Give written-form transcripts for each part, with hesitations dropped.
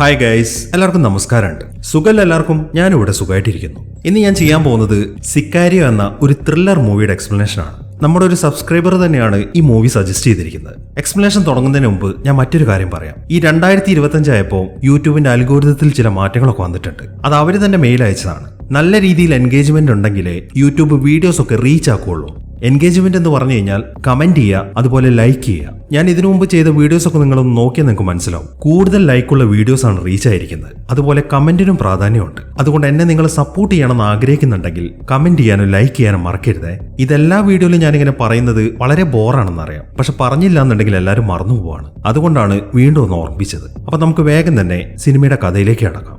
Hi guys, എല്ലാവർക്കും നമസ്കാരമുണ്ട്. സുഖല്ല എല്ലാവർക്കും? ഞാനിവിടെ സുഖമായിട്ടിരിക്കുന്നു. ഇന്ന് ഞാൻ ചെയ്യാൻ പോകുന്നത് സിക്കാരിയോ എന്ന ഒരു ത്രില്ലർ മൂവിയുടെ എക്സ്പ്ലനേഷൻ ആണ്. നമ്മുടെ ഒരു സബ്സ്ക്രൈബർ തന്നെയാണ് ഈ മൂവി സജസ്റ്റ് ചെയ്തിരിക്കുന്നത്. എക്സ്പ്ലനേഷൻ തുടങ്ങുന്നതിന് മുമ്പ് ഞാൻ മറ്റൊരു കാര്യം പറയാം. ഈ 2025 ആയപ്പോൾ യൂട്യൂബിന്റെ അൽഗോരിതത്തിൽ ചില മാറ്റങ്ങളൊക്കെ വന്നിട്ടുണ്ട്. അത് അവർ തന്നെ മെയിൽ അയച്ചതാണ്. നല്ല രീതിയിൽ എൻഗേജ്മെന്റ് ഉണ്ടെങ്കിലേ യൂട്യൂബ് വീഡിയോസ് ഒക്കെ റീച്ച് ആക്കുകയുള്ളൂ. എൻഗേജ്മെന്റ് എന്ന് പറഞ്ഞു കഴിഞ്ഞാൽ കമന്റ് ചെയ്യുക, അതുപോലെ ലൈക്ക് ചെയ്യുക. ഞാൻ ഇതിനു മുമ്പ് ചെയ്ത വീഡിയോസ് ഒക്കെ നിങ്ങളൊന്ന് നോക്കിയാൽ നിങ്ങൾക്ക് മനസ്സിലാവും. കൂടുതൽ ലൈക്കുള്ള വീഡിയോസ് ആണ് റീച്ച് ആയിരിക്കുന്നത്. അതുപോലെ കമന്റിനും പ്രാധാന്യമുണ്ട്. അതുകൊണ്ട് എന്നെ നിങ്ങൾ സപ്പോർട്ട് ചെയ്യണമെന്ന് ആഗ്രഹിക്കുന്നുണ്ടെങ്കിൽ കമന്റ് ചെയ്യാനും ലൈക്ക് ചെയ്യാനും മറക്കരുതേ. ഇതെല്ലാ വീഡിയോയിലും ഞാനിങ്ങനെ പറയുന്നത് വളരെ ബോറാണെന്ന് അറിയാം, പക്ഷെ പറഞ്ഞില്ല എന്നുണ്ടെങ്കിൽ എല്ലാവരും മറന്നു പോവാണ്. അതുകൊണ്ടാണ് വീണ്ടും ഒന്ന് ഓർമ്മിപ്പിച്ചത്. അപ്പൊ നമുക്ക് വേഗം തന്നെ സിനിമയുടെ കഥയിലേക്ക് കടക്കാം.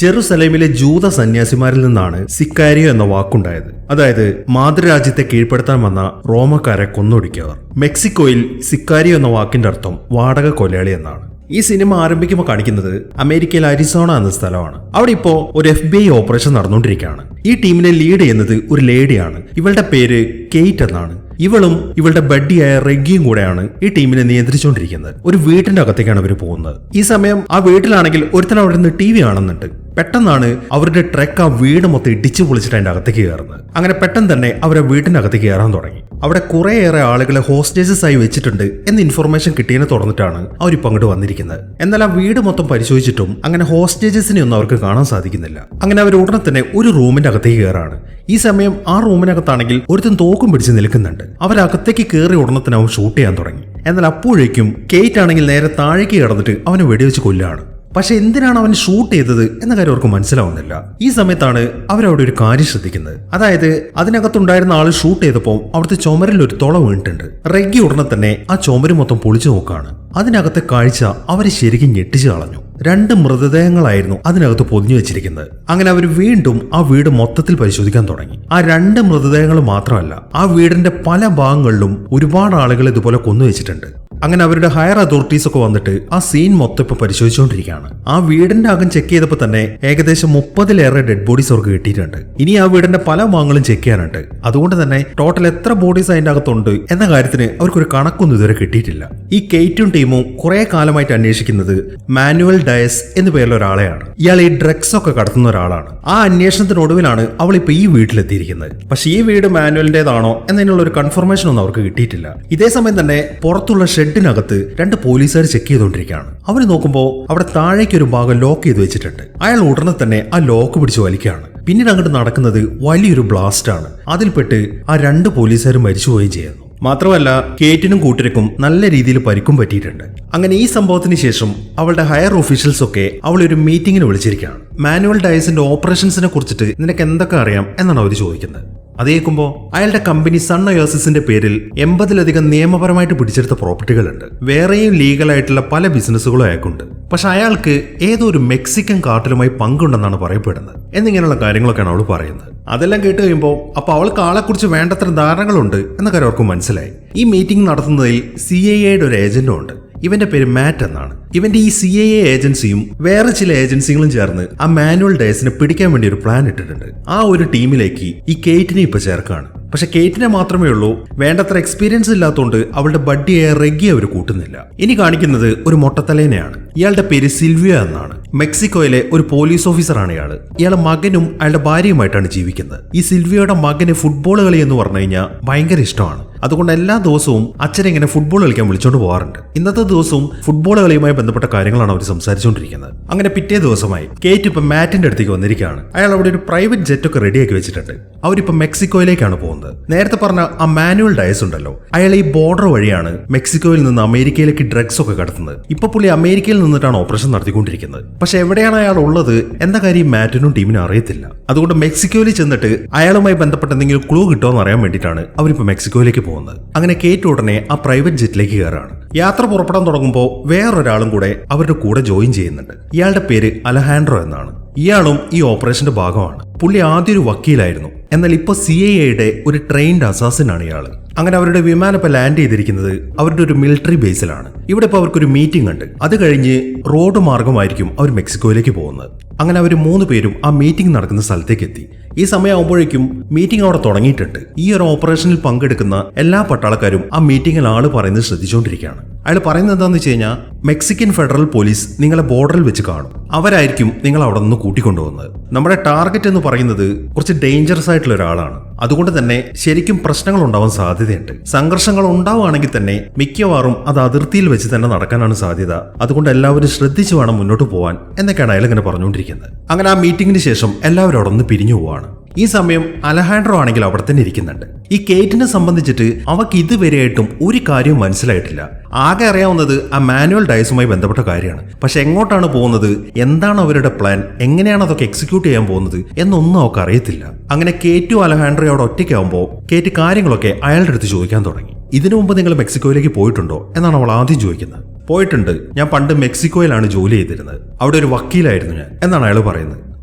ജെറുസലേമിലെ ജൂത സന്യാസിമാരിൽ നിന്നാണ് സിക്കാരിയോ എന്ന വാക്കുണ്ടായത്. അതായത് മാതൃരാജ്യത്തെ കീഴ്പ്പെടുത്താൻ വന്ന റോമക്കാരെ കൊന്നൊടുക്കിയവർ. മെക്സിക്കോയിൽ സിക്കാരിയോ എന്ന വാക്കിന്റെ അർത്ഥം വാടക കൊലയാളി എന്നാണ്. ഈ സിനിമ ആരംഭിക്കുമ്പോൾ കാണിക്കുന്നത് അമേരിക്കയിൽ അരിസോണ എന്ന സ്ഥലമാണ്. അവിടെ ഇപ്പോ ഒരു FBI ഓപ്പറേഷൻ നടന്നുകൊണ്ടിരിക്കുകയാണ്. ഈ ടീമിനെ ലീഡ് ചെയ്യുന്നത് ഒരു ലേഡിയാണ്. ഇവളുടെ പേര് കെയ്റ്റ് എന്നാണ്. ഇവളും ഇവളുടെ ബഡ്ഡിയായ റെഗിയും കൂടെയാണ് ഈ ടീമിനെ നിയന്ത്രിച്ചുകൊണ്ടിരിക്കുന്നത്. ഒരു വീട്ടിന്റെ അകത്തേക്കാണ് അവർ പോകുന്നത്. ഈ സമയം ആ വീട്ടിലാണെങ്കിൽ ഒരുത്തൻ അവിടെ നിന്ന് TV കാണുന്നുണ്ട്. പെട്ടെന്നാണ് അവരുടെ ട്രക്ക് ആ വീട് മൊത്തം ഇടിച്ചു പൊളിച്ചിട്ട് അതിന്റെ അകത്തേക്ക് കയറുന്നത്. അങ്ങനെ പെട്ടെന്ന് തന്നെ അവരെ വീട്ടിന്റെ അകത്തേക്ക് കയറാൻ തുടങ്ങി. അവിടെ കുറേയേറെ ആളുകളെ ഹോസ്റ്റേജസ് ആയി വെച്ചിട്ടുണ്ട് എന്ന ഇൻഫർമേഷൻ കിട്ടിയതിനെ തുടർന്നിട്ടാണ് അവരിപ്പോൾ അങ്ങോട്ട് വന്നിരിക്കുന്നത്. എന്നാൽ ആ വീട് മൊത്തം പരിശോധിച്ചിട്ടും അങ്ങനെ ഹോസ്റ്റേജസിനെ ഒന്നും അവർക്ക് കാണാൻ സാധിക്കുന്നില്ല. അങ്ങനെ അവർ ഉടനെ തന്നെ ഒരു റൂമിന്റെ അകത്തേക്ക് കയറാണ്. ഈ സമയം ആ റൂമിനകത്താണെങ്കിൽ ഒരുത്തൻ തോക്കും പിടിച്ച് നിൽക്കുന്നുണ്ട്. അവരകത്തേക്ക് കയറി ഉടനെ തന്നെ അവൻ ഷൂട്ട് ചെയ്യാൻ തുടങ്ങി. എന്നാൽ അപ്പോഴേക്കും കെയ്റ്റ് ആണെങ്കിൽ നേരെ താഴേക്ക് കിടന്നിട്ട് അവനെ വെടിവെച്ച് കൊല്ലാണ്. പക്ഷെ എന്തിനാണ് അവൻ ഷൂട്ട് ചെയ്തത് എന്ന കാര്യം അവർക്ക് മനസ്സിലാവുന്നില്ല. ഈ സമയത്താണ് അവരവിടെ ഒരു കാര്യം ശ്രദ്ധിക്കുന്നത്. അതായത് അതിനകത്തുണ്ടായിരുന്ന ആൾ ഷൂട്ട് ചെയ്തപ്പോൾ അവിടുത്തെ ചുമരിൽ ഒരു തുള വീണിട്ടുണ്ട്. റെഗി ഉടനെ തന്നെ ആ ചുമര് മൊത്തം പൊളിച്ചു നോക്കാണ്. അതിനകത്തെ കാഴ്ച അവരെ ശരിക്കും ഞെട്ടിച്ചു കളഞ്ഞു. 2 മൃതദേഹങ്ങളായിരുന്നു അതിനകത്ത് പൊതിഞ്ഞു വെച്ചിരിക്കുന്നത്. അങ്ങനെ അവർ വീണ്ടും ആ വീട് മൊത്തത്തിൽ പരിശോധിക്കാൻ തുടങ്ങി. ആ 2 മൃതദേഹങ്ങൾ മാത്രമല്ല, ആ വീടിന്റെ പല ഭാഗങ്ങളിലും ഒരുപാട് ആളുകൾ ഇതുപോലെ കൊന്നുവെച്ചിട്ടുണ്ട്. അങ്ങനെ അവരുടെ ഹയർ അതോറിറ്റീസ് ഒക്കെ വന്നിട്ട് ആ സീൻ മൊത്തം ഇപ്പൊ പരിശോധിച്ചുകൊണ്ടിരിക്കുകയാണ്. ആ വീടിന്റെ അകം ചെക്ക് ചെയ്തപ്പോൾ തന്നെ ഏകദേശം 30-ലേറെ ഡെഡ് ബോഡീസ് അവർക്ക് കിട്ടിയിട്ടുണ്ട്. ഇനി ആ വീടിന്റെ പല ഭാഗങ്ങളും ചെക്ക് ചെയ്യാനുണ്ട്. അതുകൊണ്ട് തന്നെ ടോട്ടൽ എത്ര ബോഡീസ് അതിന്റെ അകത്തുണ്ട് എന്ന കാര്യത്തിന് അവർക്കൊരു കണക്കൊന്നും ഇതുവരെ കിട്ടിയിട്ടില്ല. ഈ കെയ്റ്റും ടീമും കുറെ കാലമായിട്ട് അന്വേഷിക്കുന്നത് മാനുവൽ ഡയസ് എന്ന പേരിലുള്ള ഒരാളെയാണ്. ഇയാൾ ഈ ഡ്രഗ്സ് ഒക്കെ കടത്തുന്ന ഒരാളാണ്. ആ അന്വേഷണത്തിനൊടുവിലാണ് അവൾ ഇപ്പൊ ഈ വീട്ടിലെത്തിയിരിക്കുന്നത്. പക്ഷെ ഈ വീട് മാനുവലിന്റേതാണോ എന്നതിനുള്ള ഒരു കൺഫർമേഷൻ ഒന്നും അവർക്ക് കിട്ടിയിട്ടില്ല. ഇതേ സമയം തന്നെ പുറത്തുള്ള ഷെഡിനകത്ത് 2 പോലീസുകാർ ചെക്ക് ചെയ്തുകൊണ്ടിരിക്കുകയാണ്. അവർ നോക്കുമ്പോൾ അവിടെ താഴേക്ക് ഒരു ഭാഗം ലോക്ക് ചെയ്ത് വെച്ചിട്ടുണ്ട്. അയാൾ ഉടനെ തന്നെ ആ ലോക്ക് പിടിച്ച് വലിക്കുകയാണ്. പിന്നീട് അങ്ങോട്ട് നടക്കുന്നത് വലിയൊരു ബ്ലാസ്റ്റ് ആണ്. അതിൽപ്പെട്ട് ആ 2 പോലീസുകാരും മരിച്ചുപോവുകയും ചെയ്യുന്നു. മാത്രമല്ല കേറ്റിനും കൂട്ടർക്കും നല്ല രീതിയിൽ പരിക്കും പറ്റിയിട്ടുണ്ട്. അങ്ങനെ ഈ സംഭവത്തിന് ശേഷം അവളുടെ ഹയർ ഓഫീഷ്യൽസ് ഒക്കെ അവളെ ഒരു മീറ്റിംഗിന് വിളിച്ചിരിക്കുകയാണ്. മാനുവൽ ഡയസിന്റെ ഓപ്പറേഷൻസിനെ കുറിച്ചിട്ട് നിനക്ക് എന്തൊക്കെ അറിയാം എന്നാണ് അവർ ചോദിക്കുന്നത്. അത് കേൾക്കുമ്പോൾ അയാളുടെ കമ്പനി സൺ ഒയാസിസിന്റെ പേരിൽ 80-ലധികം നിയമപരമായിട്ട് പിടിച്ചെടുത്ത പ്രോപ്പർട്ടികളുണ്ട്. വേറെയും ലീഗലായിട്ടുള്ള പല ബിസിനസ്സുകളും അയാൾക്കുണ്ട്. പക്ഷെ അയാൾക്ക് ഏതോ ഒരു മെക്സിക്കൻ കാർട്ടലുമായി പങ്കുണ്ടെന്നാണ് പറയപ്പെടുന്നത്. എന്നിങ്ങനെയുള്ള കാര്യങ്ങളൊക്കെയാണ് അവൾ പറയുന്നത്. അതെല്ലാം കേട്ട് കഴിയുമ്പോൾ അപ്പൊ അവൾക്ക് ആളെക്കുറിച്ച് വേണ്ടത്ര ധാരണകളുണ്ട് എന്ന കാര്യം അവർക്ക് മനസ്സിലായി. ഈ മീറ്റിംഗ് നടത്തുന്നതിൽ CIA ഒരു ഏജന്റും ഉണ്ട്. ഇവന്റെ പേര് മാറ്റ് എന്നാണ്. ഇവന്റെ ഈ CIA ഏജൻസിയും വേറെ ചില ഏജൻസികളും ചേർന്ന് ആ മാനുവൽ ഡയസിനെ പിടിക്കാൻ വേണ്ടി ഒരു പ്ലാൻ ഇട്ടിട്ടുണ്ട്. ആ ഒരു ടീമിലേക്ക് ഈ കെയ്റ്റിനെ ഇപ്പൊ ചേർക്കാണ്. പക്ഷെ കെയ്റ്റിനെ മാത്രമേ ഉള്ളൂ. വേണ്ടത്ര എക്സ്പീരിയൻസ് ഇല്ലാത്തതുകൊണ്ട് അവളുടെ ബഡ്ഡിയായ റെഗി അവർ കൂട്ടുന്നില്ല. ഇനി കാണിക്കുന്നത് ഒരു മൊട്ടത്തലേനെയാണ്. ഇയാളുടെ പേര് സിൽവിയ എന്നാണ്. മെക്സിക്കോയിലെ ഒരു പോലീസ് ഓഫീസറാണ് ഇയാള്. ഇയാളുടെ മകനും അയാളുടെ ഭാര്യയുമായിട്ടാണ് ജീവിക്കുന്നത്. ഈ സിൽവിയയുടെ മകന് ഫുട്ബോൾ കളി എന്ന് പറഞ്ഞു കഴിഞ്ഞാൽ ഭയങ്കര ഇഷ്ടമാണ്. അതുകൊണ്ട് എല്ലാ ദിവസവും അച്ഛനെ ഇങ്ങനെ ഫുട്ബോൾ കളിക്കാൻ വിളിച്ചോണ്ട് പോകാറുണ്ട്. ഇന്നത്തെ ദിവസവും ഫുട്ബോൾ കളിയുമായി ബന്ധപ്പെട്ട കാര്യങ്ങളാണ് അവർ സംസാരിച്ചുകൊണ്ടിരിക്കുന്നത്. അങ്ങനെ പിറ്റേ ദിവസമായി കേറ്റ് ഇപ്പൊ മാറ്റിന്റെ അടുത്തേക്ക് വന്നിരിക്കുകയാണ്. അയാൾ അവിടെ ഒരു പ്രൈവറ്റ് ജെറ്റ് ഒക്കെ റെഡിയാക്കി വെച്ചിട്ടുണ്ട്. അവരിപ്പോ മെക്സിക്കോയിലേക്കാണ് പോകുന്നത്. നേരത്തെ പറഞ്ഞ ആ മാനുവൽ ഡയസ് ഉണ്ടല്ലോ, അയാൾ ഈ ബോർഡർ വഴിയാണ് മെക്സിക്കോയിൽ നിന്ന് അമേരിക്കയിലേക്ക് ഡ്രഗ്സ് ഒക്കെ കടത്തുന്നത്. ഇപ്പൊ പുള്ളി അമേരിക്കയിൽ നിന്നിട്ടാണ് ഓപ്പറേഷൻ നടത്തിക്കൊണ്ടിരിക്കുന്നത്. പക്ഷെ എവിടെയാണ് അയാൾ ഉള്ളത് എന്ന കാര്യം മാറ്റിനും ടീമിനും അറിയത്തില്ല. അതുകൊണ്ട് മെക്സിക്കോയിൽ ചെന്നിട്ട് അയാളുമായി ബന്ധപ്പെട്ട എന്തെങ്കിലും ക്ലൂ കിട്ടുമോ അറിയാൻ വേണ്ടിയിട്ടാണ് അവരിപ്പോ മെക്സിക്കോയിലേക്ക് പോകുന്നത്. അങ്ങനെ കേറ്റ് ഉടനെ ആ പ്രൈവറ്റ് ജെറ്റിലേക്ക് കയറാണ്. യാത്ര പുറപ്പെടാൻ തുടങ്ങുമ്പോൾ വേറൊരാളും കൂടെ അവരുടെ കൂടെ ജോയിൻ ചെയ്യുന്നുണ്ട്. ഇയാളുടെ പേര് അലഹാൻഡ്രോ എന്നാണ്. ഇയാളും ഈ ഓപ്പറേഷന്റെ ഭാഗമാണ്. പുള്ളി ആദ്യം ഒരു വക്കീലായിരുന്നു. എന്നാൽ ഇപ്പൊ CIA ഒരു ട്രെയിൻഡ് അസാസിൻ ആണ് ഇയാള്. അങ്ങനെ അവരുടെ വിമാനം ഇപ്പൊ ലാൻഡ് ചെയ്തിരിക്കുന്നത് അവരുടെ ഒരു മിലിറ്ററി ബേസിലാണ്. ഇവിടെ ഇപ്പൊ അവർക്കൊരു മീറ്റിംഗ് ഉണ്ട്. അത് കഴിഞ്ഞ് റോഡ് മാർഗമായിരിക്കും അവർ മെക്സിക്കോയിലേക്ക് പോകുന്നത്. അങ്ങനെ അവർ 3 പേരും ആ മീറ്റിംഗ് നടക്കുന്ന സ്ഥലത്തേക്ക് എത്തി. ഈ സമയമാകുമ്പോഴേക്കും മീറ്റിംഗ് അവിടെ തുടങ്ങിയിട്ടുണ്ട്. ഈ ഒരു ഓപ്പറേഷനിൽ പങ്കെടുക്കുന്ന എല്ലാ പട്ടാളക്കാരും ആ മീറ്റിംഗിൽ ആള് പറയുന്നത് ശ്രദ്ധിച്ചുകൊണ്ടിരിക്കുകയാണ്. അയാൾ പറയുന്നത് എന്താണെന്ന് വെച്ച് കഴിഞ്ഞാൽ, മെക്സിക്കൻ ഫെഡറൽ പോലീസ് നിങ്ങളെ ബോർഡറിൽ വെച്ച് കാണും. അവരായിരിക്കും നിങ്ങൾ അവിടെ നിന്ന് കൂട്ടിക്കൊണ്ടുപോകുന്നത്. നമ്മുടെ ടാർഗറ്റ് എന്ന് പറയുന്നത് കുറച്ച് ഡേഞ്ചറസ് ആയിട്ടുള്ള ഒരാളാണ്. അതുകൊണ്ട് തന്നെ ശരിക്കും പ്രശ്നങ്ങൾ ഉണ്ടാവാൻ സാധ്യതയുണ്ട്. സംഘർഷങ്ങൾ ഉണ്ടാവുകയാണെങ്കിൽ തന്നെ മിക്കവാറും അത് അതിർത്തിയിൽ വെച്ച് തന്നെ നടക്കാനാണ് സാധ്യത. അതുകൊണ്ട് എല്ലാവരും ശ്രദ്ധിച്ചു വേണം മുന്നോട്ട് പോകാൻ എന്നൊക്കെയാണ് അയാൾ ഇങ്ങനെ പറഞ്ഞുകൊണ്ടിരിക്കുന്നത്. അങ്ങനെ ആ മീറ്റിംഗിന് ശേഷം എല്ലാവരും അവിടെ നിന്ന് പിരിഞ്ഞു പോവാണ്. ഈ സമയം അലഹാൻഡ്രോ ആണെങ്കിൽ അവിടെ തന്നെ ഇരിക്കുന്നുണ്ട്. ഈ കേറ്റിനെ സംബന്ധിച്ചിട്ട് അവർക്ക് ഇതുവരെയായിട്ടും ഒരു കാര്യവും മനസ്സിലായിട്ടില്ല. ആകെ അറിയാവുന്നത് ആ മാനുവൽ ഡയസുമായി ബന്ധപ്പെട്ട കാര്യമാണ്. പക്ഷെ എങ്ങോട്ടാണ് പോകുന്നത്, എന്താണ് അവരുടെ പ്ലാൻ, എങ്ങനെയാണ് അതൊക്കെ എക്സിക്യൂട്ട് ചെയ്യാൻ പോകുന്നത് എന്നൊന്നും അവർക്ക് അറിയത്തില്ല. അങ്ങനെ കേറ്റും അലഹാൻഡ്രോ അവിടെ ഒറ്റയ്ക്കാവുമ്പോൾ കേറ്റ് കാര്യങ്ങളൊക്കെ അയാളുടെ അടുത്ത് ചോദിക്കാൻ തുടങ്ങി. ഇതിനു മുമ്പ് നിങ്ങൾ മെക്സിക്കോയിലേക്ക് പോയിട്ടുണ്ടോ എന്നാണ് അവൾ ആദ്യം ചോദിക്കുന്നത്. പോയിട്ടുണ്ട്, ഞാൻ പണ്ട് മെക്സിക്കോയിലാണ് ജോലി ചെയ്തിരുന്നത്. അവിടെ ഒരു വക്കീലായിരുന്നു ഞാൻ എന്നാണ് അയാൾ പറയുന്നത്.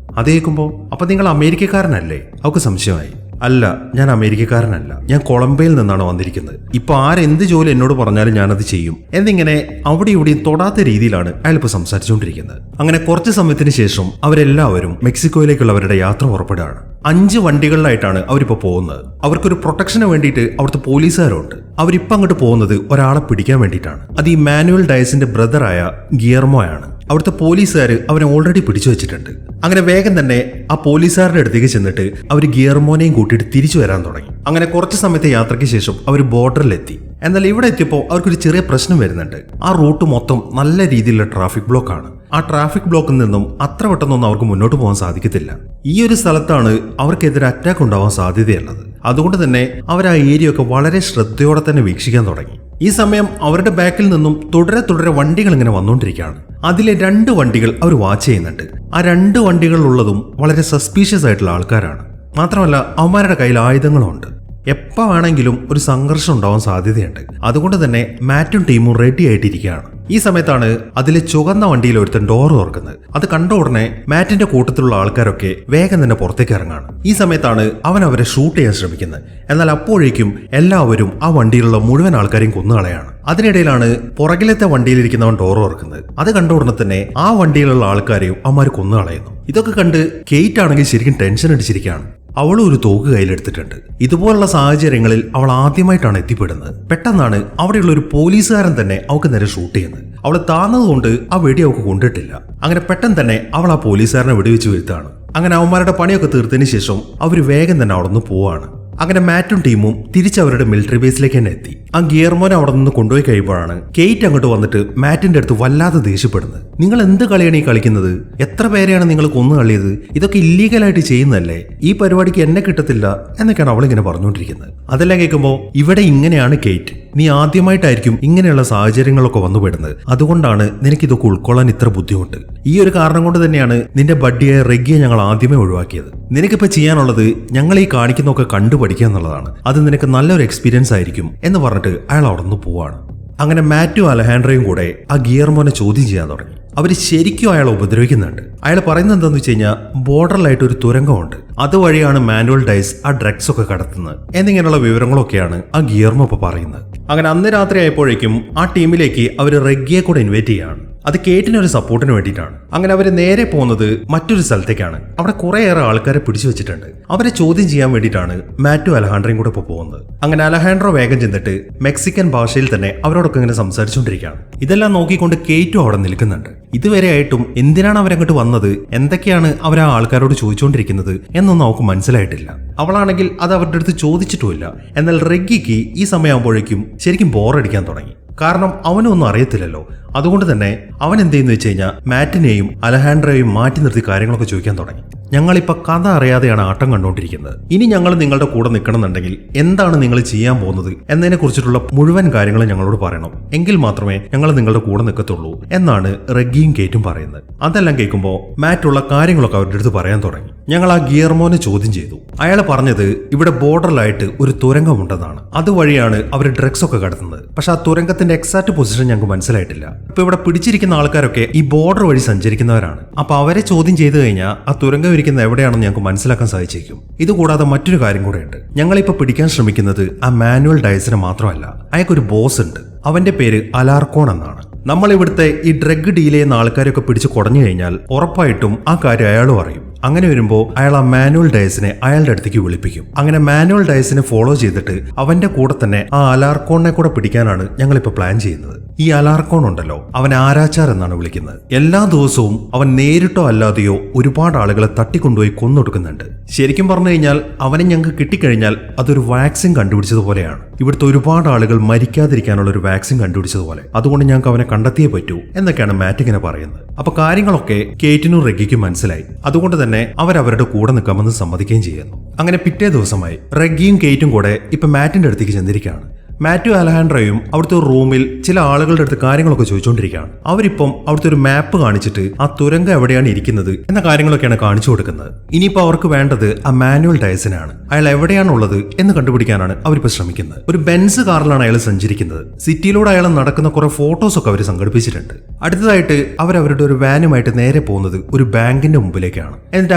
അത് കേൾക്കുമ്പോൾ അപ്പൊ നിങ്ങൾ അമേരിക്കക്കാരനല്ലേ? അവൾക്ക് സംശയമായി. അല്ല, ഞാൻ അമേരിക്കക്കാരനല്ല, ഞാൻ കൊളംബിയയിൽ നിന്നാണ് വന്നിരിക്കുന്നത്. ഇപ്പൊ ആരെന്ത് ജോലി എന്നോട് പറഞ്ഞാലും ഞാനത് ചെയ്യും എന്നിങ്ങനെ അവിടെ ഇവിടെയും തൊടാത്ത രീതിയിലാണ് അയാൾ ഇപ്പൊ സംസാരിച്ചുകൊണ്ടിരിക്കുന്നത്. അങ്ങനെ കുറച്ച് സമയത്തിന് ശേഷം അവരെല്ലാവരും മെക്സിക്കോയിലേക്കുള്ളവരുടെ യാത്ര പുറപ്പെടുകയാണ്. 5 വണ്ടികളിലായിട്ടാണ് അവരിപ്പോ പോകുന്നത്. അവർക്കൊരു പ്രൊട്ടക്ഷന് വേണ്ടിയിട്ട് അവിടുത്തെ പോലീസുകാരുണ്ട്. അവരിപ്പോ അങ്ങോട്ട് പോകുന്നത് ഒരാളെ പിടിക്കാൻ വേണ്ടിയിട്ടാണ്. അത് ഈ മാനുവൽ ഡയസിന്റെ ബ്രദറായ ഗിയർമോയാണ്. അവിടുത്തെ പോലീസുകാർ അവനെ ഓൾറെഡി പിടിച്ചു വെച്ചിട്ടുണ്ട്. അങ്ങനെ വേഗം തന്നെ ആ പോലീസുകാരുടെ അടുത്തേക്ക് ചെന്നിട്ട് അവർ ഗിയർമോനെയും കൂട്ടിയിട്ട് തിരിച്ചു വരാൻ തുടങ്ങി. അങ്ങനെ കുറച്ച് സമയത്തെ യാത്രയ്ക്ക് ശേഷം അവർ ബോർഡറിലെത്തി. എന്നാൽ ഇവിടെ എത്തിയപ്പോൾ അവർക്കൊരു ചെറിയ പ്രശ്നം വരുന്നുണ്ട്. ആ റൂട്ട് മൊത്തം നല്ല രീതിയിലുള്ള ട്രാഫിക് ബ്ലോക്ക് ആണ്. ആ ട്രാഫിക് ബ്ലോക്കിൽ നിന്നും അത്ര പെട്ടെന്നൊന്നും അവർക്ക് മുന്നോട്ട് പോകാൻ സാധിക്കത്തില്ല. ഈ ഒരു സ്ഥലത്താണ് അവർക്കെതിരെ അറ്റാക്ക് ഉണ്ടാവാൻ സാധ്യതയുള്ളത്. അതുകൊണ്ട് തന്നെ അവർ ആ ഏരിയ ഒക്കെ വളരെ ശ്രദ്ധയോടെ തന്നെ വീക്ഷിക്കാൻ തുടങ്ങി. ഈ സമയം അവരുടെ ബാക്കിൽ നിന്നും തുടരെ വണ്ടികൾ ഇങ്ങനെ വന്നുകൊണ്ടിരിക്കുകയാണ്. അതിലെ 2 വണ്ടികൾ അവർ വാച്ച് ചെയ്യുന്നുണ്ട്. ആ 2 വണ്ടികളിലുള്ളതും വളരെ സസ്പീഷ്യസ് ആയിട്ടുള്ള ആൾക്കാരാണ്. മാത്രമല്ല അവന്മാരുടെ കയ്യിൽ ആയുധങ്ങളുണ്ട്. എപ്പോൾ വേണമെങ്കിലും ഒരു സംഘർഷം ഉണ്ടാവാൻ സാധ്യതയുണ്ട്. അതുകൊണ്ട് തന്നെ മാറ്റും ടീമും റെഡി ആയിട്ടിരിക്കുകയാണ്. ഈ സമയത്താണ് അതിലെ ചുവന്ന വണ്ടിയിൽ ഒരുത്തൻ ഡോർ തുറക്കുന്നത്. അത് കണ്ട ഉടനെ മാറ്റിന്റെ കൂട്ടത്തിലുള്ള ആൾക്കാരൊക്കെ വേഗം തന്നെ പുറത്തേക്ക് ഇറങ്ങാണ്. ഈ സമയത്താണ് അവൻ അവരെ ഷൂട്ട് ചെയ്യാൻ ശ്രമിക്കുന്നത്. എന്നാൽ അപ്പോഴേക്കും എല്ലാവരും ആ വണ്ടിയിലുള്ള മുഴുവൻ ആൾക്കാരെയും കൊന്നുകളയാണ്. അതിനിടയിലാണ് പുറകിലത്തെ വണ്ടിയിലിരിക്കുന്നവൻ ഡോർ തുറക്കുന്നത്. അത് കണ്ട ഉടനെ തന്നെ ആ വണ്ടിയിലുള്ള ആൾക്കാരെയും അവന്മാർ കൊന്നുകളയുന്നു. ഇതൊക്കെ കണ്ട് കെയ്റ്റ് ആണെങ്കിൽ ശരിക്കും ടെൻഷൻ അടിച്ചിരിക്കുകയാണ്. അവളും ഒരു തോക്ക് കയ്യിലെടുത്തിട്ടുണ്ട്. ഇതുപോലുള്ള സാഹചര്യങ്ങളിൽ അവൾ ആദ്യമായിട്ടാണ് എത്തിപ്പെടുന്നത്. പെട്ടെന്നാണ് അവിടെയുള്ള ഒരു പോലീസുകാരൻ തന്നെ അവൾക്ക് നേരെ ഷൂട്ട് ചെയ്യുന്നത്. അവൾ താന്നതുകൊണ്ട് ആ വെടി അവൾക്ക് കൊണ്ടിട്ടില്ല. അങ്ങനെ പെട്ടെന്ന് തന്നെ അവൾ ആ പോലീസുകാരനെ വെടിവെച്ച് വീഴ്ത്താണ്. അങ്ങനെ അവന്മാരുടെ പണിയൊക്കെ തീർത്തതിന് ശേഷം അവർ വേഗം തന്നെ അവിടെ നിന്ന് പോവാണ്. അങ്ങനെ മാറ്റും ടീമും തിരിച്ചവരുടെ മിലിറ്ററി ബേസിലേക്ക് തന്നെ എത്തി. ആ ഗിയർമോനെ അവിടെ നിന്ന് കൊണ്ടുപോയി കഴിയുമ്പോഴാണ് കേറ്റ് അങ്ങോട്ട് വന്നിട്ട് മാറ്റിന്റെ അടുത്ത് വല്ലാതെ ദേഷ്യപ്പെടുന്നത്. നിങ്ങൾ എന്ത് കളിയാണ് ഈ കളിക്കുന്നത്? എത്ര പേരെയാണ് നിങ്ങൾ കൊന്നു കളിയത്? ഇതൊക്കെ ഇല്ലീഗലായിട്ട് ചെയ്യുന്നതല്ലേ? ഈ പരിപാടിക്ക് എന്നെ കിട്ടത്തില്ല എന്നൊക്കെയാണ് അവളിങ്ങനെ പറഞ്ഞുകൊണ്ടിരിക്കുന്നത്. അതെല്ലാം കേൾക്കുമ്പോൾ ഇവിടെ ഇങ്ങനെയാണ് കേറ്റ്, നീ ആദ്യമായിട്ടായിരിക്കും ഇങ്ങനെയുള്ള സാഹചര്യങ്ങളൊക്കെ വന്നുപെടുന്നത്. അതുകൊണ്ടാണ് നിനക്കിതൊക്കെ ഉൾക്കൊള്ളാൻ ഇത്ര ബുദ്ധിമുട്ട്. ഈ ഒരു കാരണം കൊണ്ട് തന്നെയാണ് നിന്റെ ബഡ്ഡിയെ റെഗിയെ ഞങ്ങൾ ആദ്യമേ ഒഴിവാക്കിയത്. നിനക്കിപ്പോൾ ചെയ്യാനുള്ളത് ഞങ്ങൾ ഈ കാണിക്കുന്നതൊക്കെ കണ്ടുപഠിക്കുക എന്നുള്ളതാണ്. അത് നിനക്ക് നല്ലൊരു എക്സ്പീരിയൻസ് ആയിരിക്കും എന്ന് പറഞ്ഞിട്ട് അയാൾ അവിടെ നിന്ന് പോവാണ്. അങ്ങനെ മാറ്റും അലഹാൻഡ്രയും കൂടെ ആ ഗിയർമോനെ ചോദ്യം ചെയ്യാൻ തുടങ്ങി. അവർ ശരിക്കും അയാളെ ഉപദ്രവിക്കുന്നുണ്ട്. അയാൾ പറയുന്നത് എന്താണെന്ന് വെച്ച് കഴിഞ്ഞാൽ, ബോർഡറിലായിട്ട് ഒരു തുരങ്കമുണ്ട്, അതുവഴിയാണ് മാനുവൽ ഡൈസ് ആ ഡ്രഗ്സ് ഒക്കെ കടത്തുന്നത് എന്നിങ്ങനെയുള്ള വിവരങ്ങളൊക്കെയാണ് ആ ഗിയർമോ ഇപ്പോൾ പറയുന്നത്. അങ്ങനെ അന്ന് രാത്രി ആയപ്പോഴേക്കും ആ ടീമിലേക്ക് അവർ റെഗിയെ കൂടെ ഇൻവൈറ്റ് ചെയ്യുകയാണ്. അത് കേറ്റിന് ഒരു സപ്പോർട്ടിന് വേണ്ടിയിട്ടാണ്. അങ്ങനെ അവർ നേരെ പോകുന്നത് മറ്റൊരു സ്ഥലത്തേക്കാണ്. അവിടെ കുറേയേറെ ആൾക്കാരെ പിടിച്ചു വെച്ചിട്ടുണ്ട്. അവരെ ചോദ്യം ചെയ്യാൻ വേണ്ടിയിട്ടാണ് മാറ്റും അലഹാൻഡ്രയും കൂടെ ഇപ്പോൾ പോകുന്നത്. അങ്ങനെ അലഹാൻഡ്രോ വേഗം ചെന്നിട്ട് മെക്സിക്കൻ ഭാഷയിൽ തന്നെ അവരോടൊക്കെ ഇങ്ങനെ സംസാരിച്ചുകൊണ്ടിരിക്കുകയാണ്. ഇതെല്ലാം നോക്കിക്കൊണ്ട് കേറ്റും അവിടെ നിൽക്കുന്നുണ്ട്. ഇതുവരെ ആയിട്ടും എന്തിനാണ് അവരങ്ങോട്ട് വന്നത്, എന്തൊക്കെയാണ് അവർ ആ ആൾക്കാരോട് ചോദിച്ചുകൊണ്ടിരിക്കുന്നത് എന്നൊന്നും അവൾക്ക് മനസ്സിലായിട്ടില്ല. അവളാണെങ്കിൽ അത് അവരുടെ അടുത്ത് ചോദിച്ചിട്ടുമില്ല. എന്നാൽ റെഗിക്ക് ഈ സമയമാകുമ്പോഴേക്കും ശരിക്കും ബോറടിക്കാൻ തുടങ്ങി. കാരണം അവനും ഒന്നും അറിയത്തില്ലല്ലോ. അതുകൊണ്ട് തന്നെ അവൻ എന്ത് ചെയ്യുന്നു വെച്ച് കഴിഞ്ഞാൽ മാറ്റിനെയും അലഹാൻഡ്രയെയും മാറ്റി നിർത്തി കാര്യങ്ങളൊക്കെ ചോദിക്കാൻ തുടങ്ങി. ഞങ്ങളിപ്പോൾ കഥ അറിയാതെയാണ് ആട്ടം കണ്ടുകൊണ്ടിരിക്കുന്നത്. ഇനി ഞങ്ങൾ നിങ്ങളുടെ കൂടെ നിൽക്കണമെന്നുണ്ടെങ്കിൽ എന്താണ് നിങ്ങൾ ചെയ്യാൻ പോകുന്നത് എന്നതിനെ കുറിച്ചിട്ടുള്ള മുഴുവൻ കാര്യങ്ങളും ഞങ്ങളോട് പറയണം. എങ്കിൽ മാത്രമേ ഞങ്ങൾ നിങ്ങളുടെ കൂടെ നിൽക്കത്തുള്ളൂ എന്നാണ് റെഗിയും കേറ്റും പറയുന്നത്. അതെല്ലാം കേൾക്കുമ്പോൾ മാറ്റുള്ള കാര്യങ്ങളൊക്കെ അവരുടെ അടുത്ത് പറയാൻ തുടങ്ങി. ഞങ്ങൾ ആ ഗിയർമോനെ ചോദ്യം ചെയ്തു. അയാൾ പറഞ്ഞത് ഇവിടെ ബോർഡറിലായിട്ട് ഒരു തുരങ്കമുണ്ടെന്നാണ്. അതുവഴിയാണ് അവർ ഡ്രഗ്സ് ഒക്കെ കടത്തുന്നത്. പക്ഷെ ആ തുരങ്കത്തിന്റെ എക്സാക്ട് പൊസിഷൻ ഞങ്ങൾക്ക് മനസ്സിലായിട്ടില്ല. ഇപ്പൊ ഇവിടെ പിടിച്ചിരിക്കുന്ന ആൾക്കാരൊക്കെ ഈ ബോർഡർ വഴി സഞ്ചരിക്കുന്നവരാണ്. അപ്പൊ അവരെ ചോദ്യം ചെയ്തു കഴിഞ്ഞാൽ ആ തുരങ്കം ഇരിക്കുന്ന എവിടെയാണെന്ന് ഞങ്ങൾക്ക് മനസ്സിലാക്കാൻ സാധിച്ചേക്കും. ഇതുകൂടാതെ മറ്റൊരു കാര്യം കൂടെ ഉണ്ട്. ഞങ്ങളിപ്പോ പിടിക്കാൻ ശ്രമിക്കുന്നത് ആ മാനുവൽ ഡയസിനെ മാത്രമല്ല, അയാൾക്കൊരു ബോസ് ഉണ്ട്. അവന്റെ പേര് അലാർക്കോൺ എന്നാണ്. നമ്മൾ ഇവിടുത്തെ ഈ ഡ്രഗ് ഡീൽ ചെയ്യുന്ന ആൾക്കാരൊക്കെ പിടിച്ച് കുടഞ്ഞു കഴിഞ്ഞാൽ ഉറപ്പായിട്ടും ആ കാര്യം അയാളും അറിയും. അങ്ങനെ വരുമ്പോൾ അയാൾ ആ മാനുവൽ ഡയസിനെ അയാളുടെ അടുത്തേക്ക് വിളിപ്പിക്കും. അങ്ങനെ മാനുവൽ ഡയസിനെ ഫോളോ ചെയ്തിട്ട് അവന്റെ കൂടെ തന്നെ ആ അലാർക്കോണിനെ കൂടെ പിടിക്കാനാണ് ഞങ്ങളിപ്പോ പ്ലാൻ ചെയ്യുന്നത്. ഈ അലാർക്കോൺ ഉണ്ടല്ലോ, അവൻ ആരാച്ചാർ എന്നാണ് വിളിക്കുന്നത്. എല്ലാ ദിവസവും അവൻ നേരിട്ടോ അല്ലാതെയോ ഒരുപാട് ആളുകളെ തട്ടിക്കൊണ്ടുപോയി കൊന്നൊടുക്കുന്നുണ്ട്. ശരിക്കും പറഞ്ഞു കഴിഞ്ഞാൽ അവനെ ഞങ്ങൾക്ക് കിട്ടിക്കഴിഞ്ഞാൽ അതൊരു വാക്സിൻ കണ്ടുപിടിച്ചതുപോലെയാണ്. ഇവിടുത്തെ ഒരുപാട് ആളുകൾ മരിക്കാതിരിക്കാനുള്ള ഒരു വാക്സിൻ കണ്ടുപിടിച്ചതുപോലെ. അതുകൊണ്ട് ഞങ്ങൾക്ക് അവനെ കണ്ടെത്തിയേ പറ്റൂ എന്നൊക്കെയാണ് മാറ്റ് ഇങ്ങനെ പറയുന്നത്. അപ്പൊ കാര്യങ്ങളൊക്കെ കേറ്റിനും റെഗിക്കും മനസ്സിലായി. അതുകൊണ്ട് തന്നെ അവരവരുടെ കൂടെ നിൽക്കാമെന്ന് സമ്മതിക്കുകയും ചെയ്യുന്നു. അങ്ങനെ പിറ്റേ ദിവസമായി റെഗിയും കേറ്റും കൂടെ ഇപ്പൊ മാറ്റിന്റെ അടുത്തേക്ക് ചെന്നിരിക്കുകയാണ്. മാത്യു അലഹാൻഡ്രോയും അവിടുത്തെ ഒരു റൂമിൽ ചില ആളുകളുടെ അടുത്ത് കാര്യങ്ങളൊക്കെ ചോദിച്ചുകൊണ്ടിരിക്കുകയാണ്. അവരിപ്പം അവിടുത്തെ ഒരു മാപ്പ് കാണിച്ചിട്ട് ആ തുരങ്കം എവിടെയാണ് ഇരിക്കുന്നത് എന്ന കാര്യങ്ങളൊക്കെയാണ് കാണിച്ചു കൊടുക്കുന്നത്. ഇനിയിപ്പോൾ അവർക്ക് വേണ്ടത് ആ മാനുവൽ ഡയസിനാണ്. അയാൾ എവിടെയാണുള്ളത് എന്ന് കണ്ടുപിടിക്കാനാണ് അവരിപ്പോൾ ശ്രമിക്കുന്നത്. ഒരു ബെൻസ് കാറിലാണ് അയാൾ സഞ്ചരിക്കുന്നത്. സിറ്റിയിലൂടെ അയാൾ നടക്കുന്ന കുറെ ഫോട്ടോസ് ഒക്കെ അവർ സംഘടിപ്പിച്ചിട്ടുണ്ട്. അടുത്തതായിട്ട് അവരവരുടെ ഒരു വാനുമായിട്ട് നേരെ പോകുന്നത് ഒരു ബാങ്കിന്റെ മുമ്പിലേക്കാണ്. എന്നിട്ട്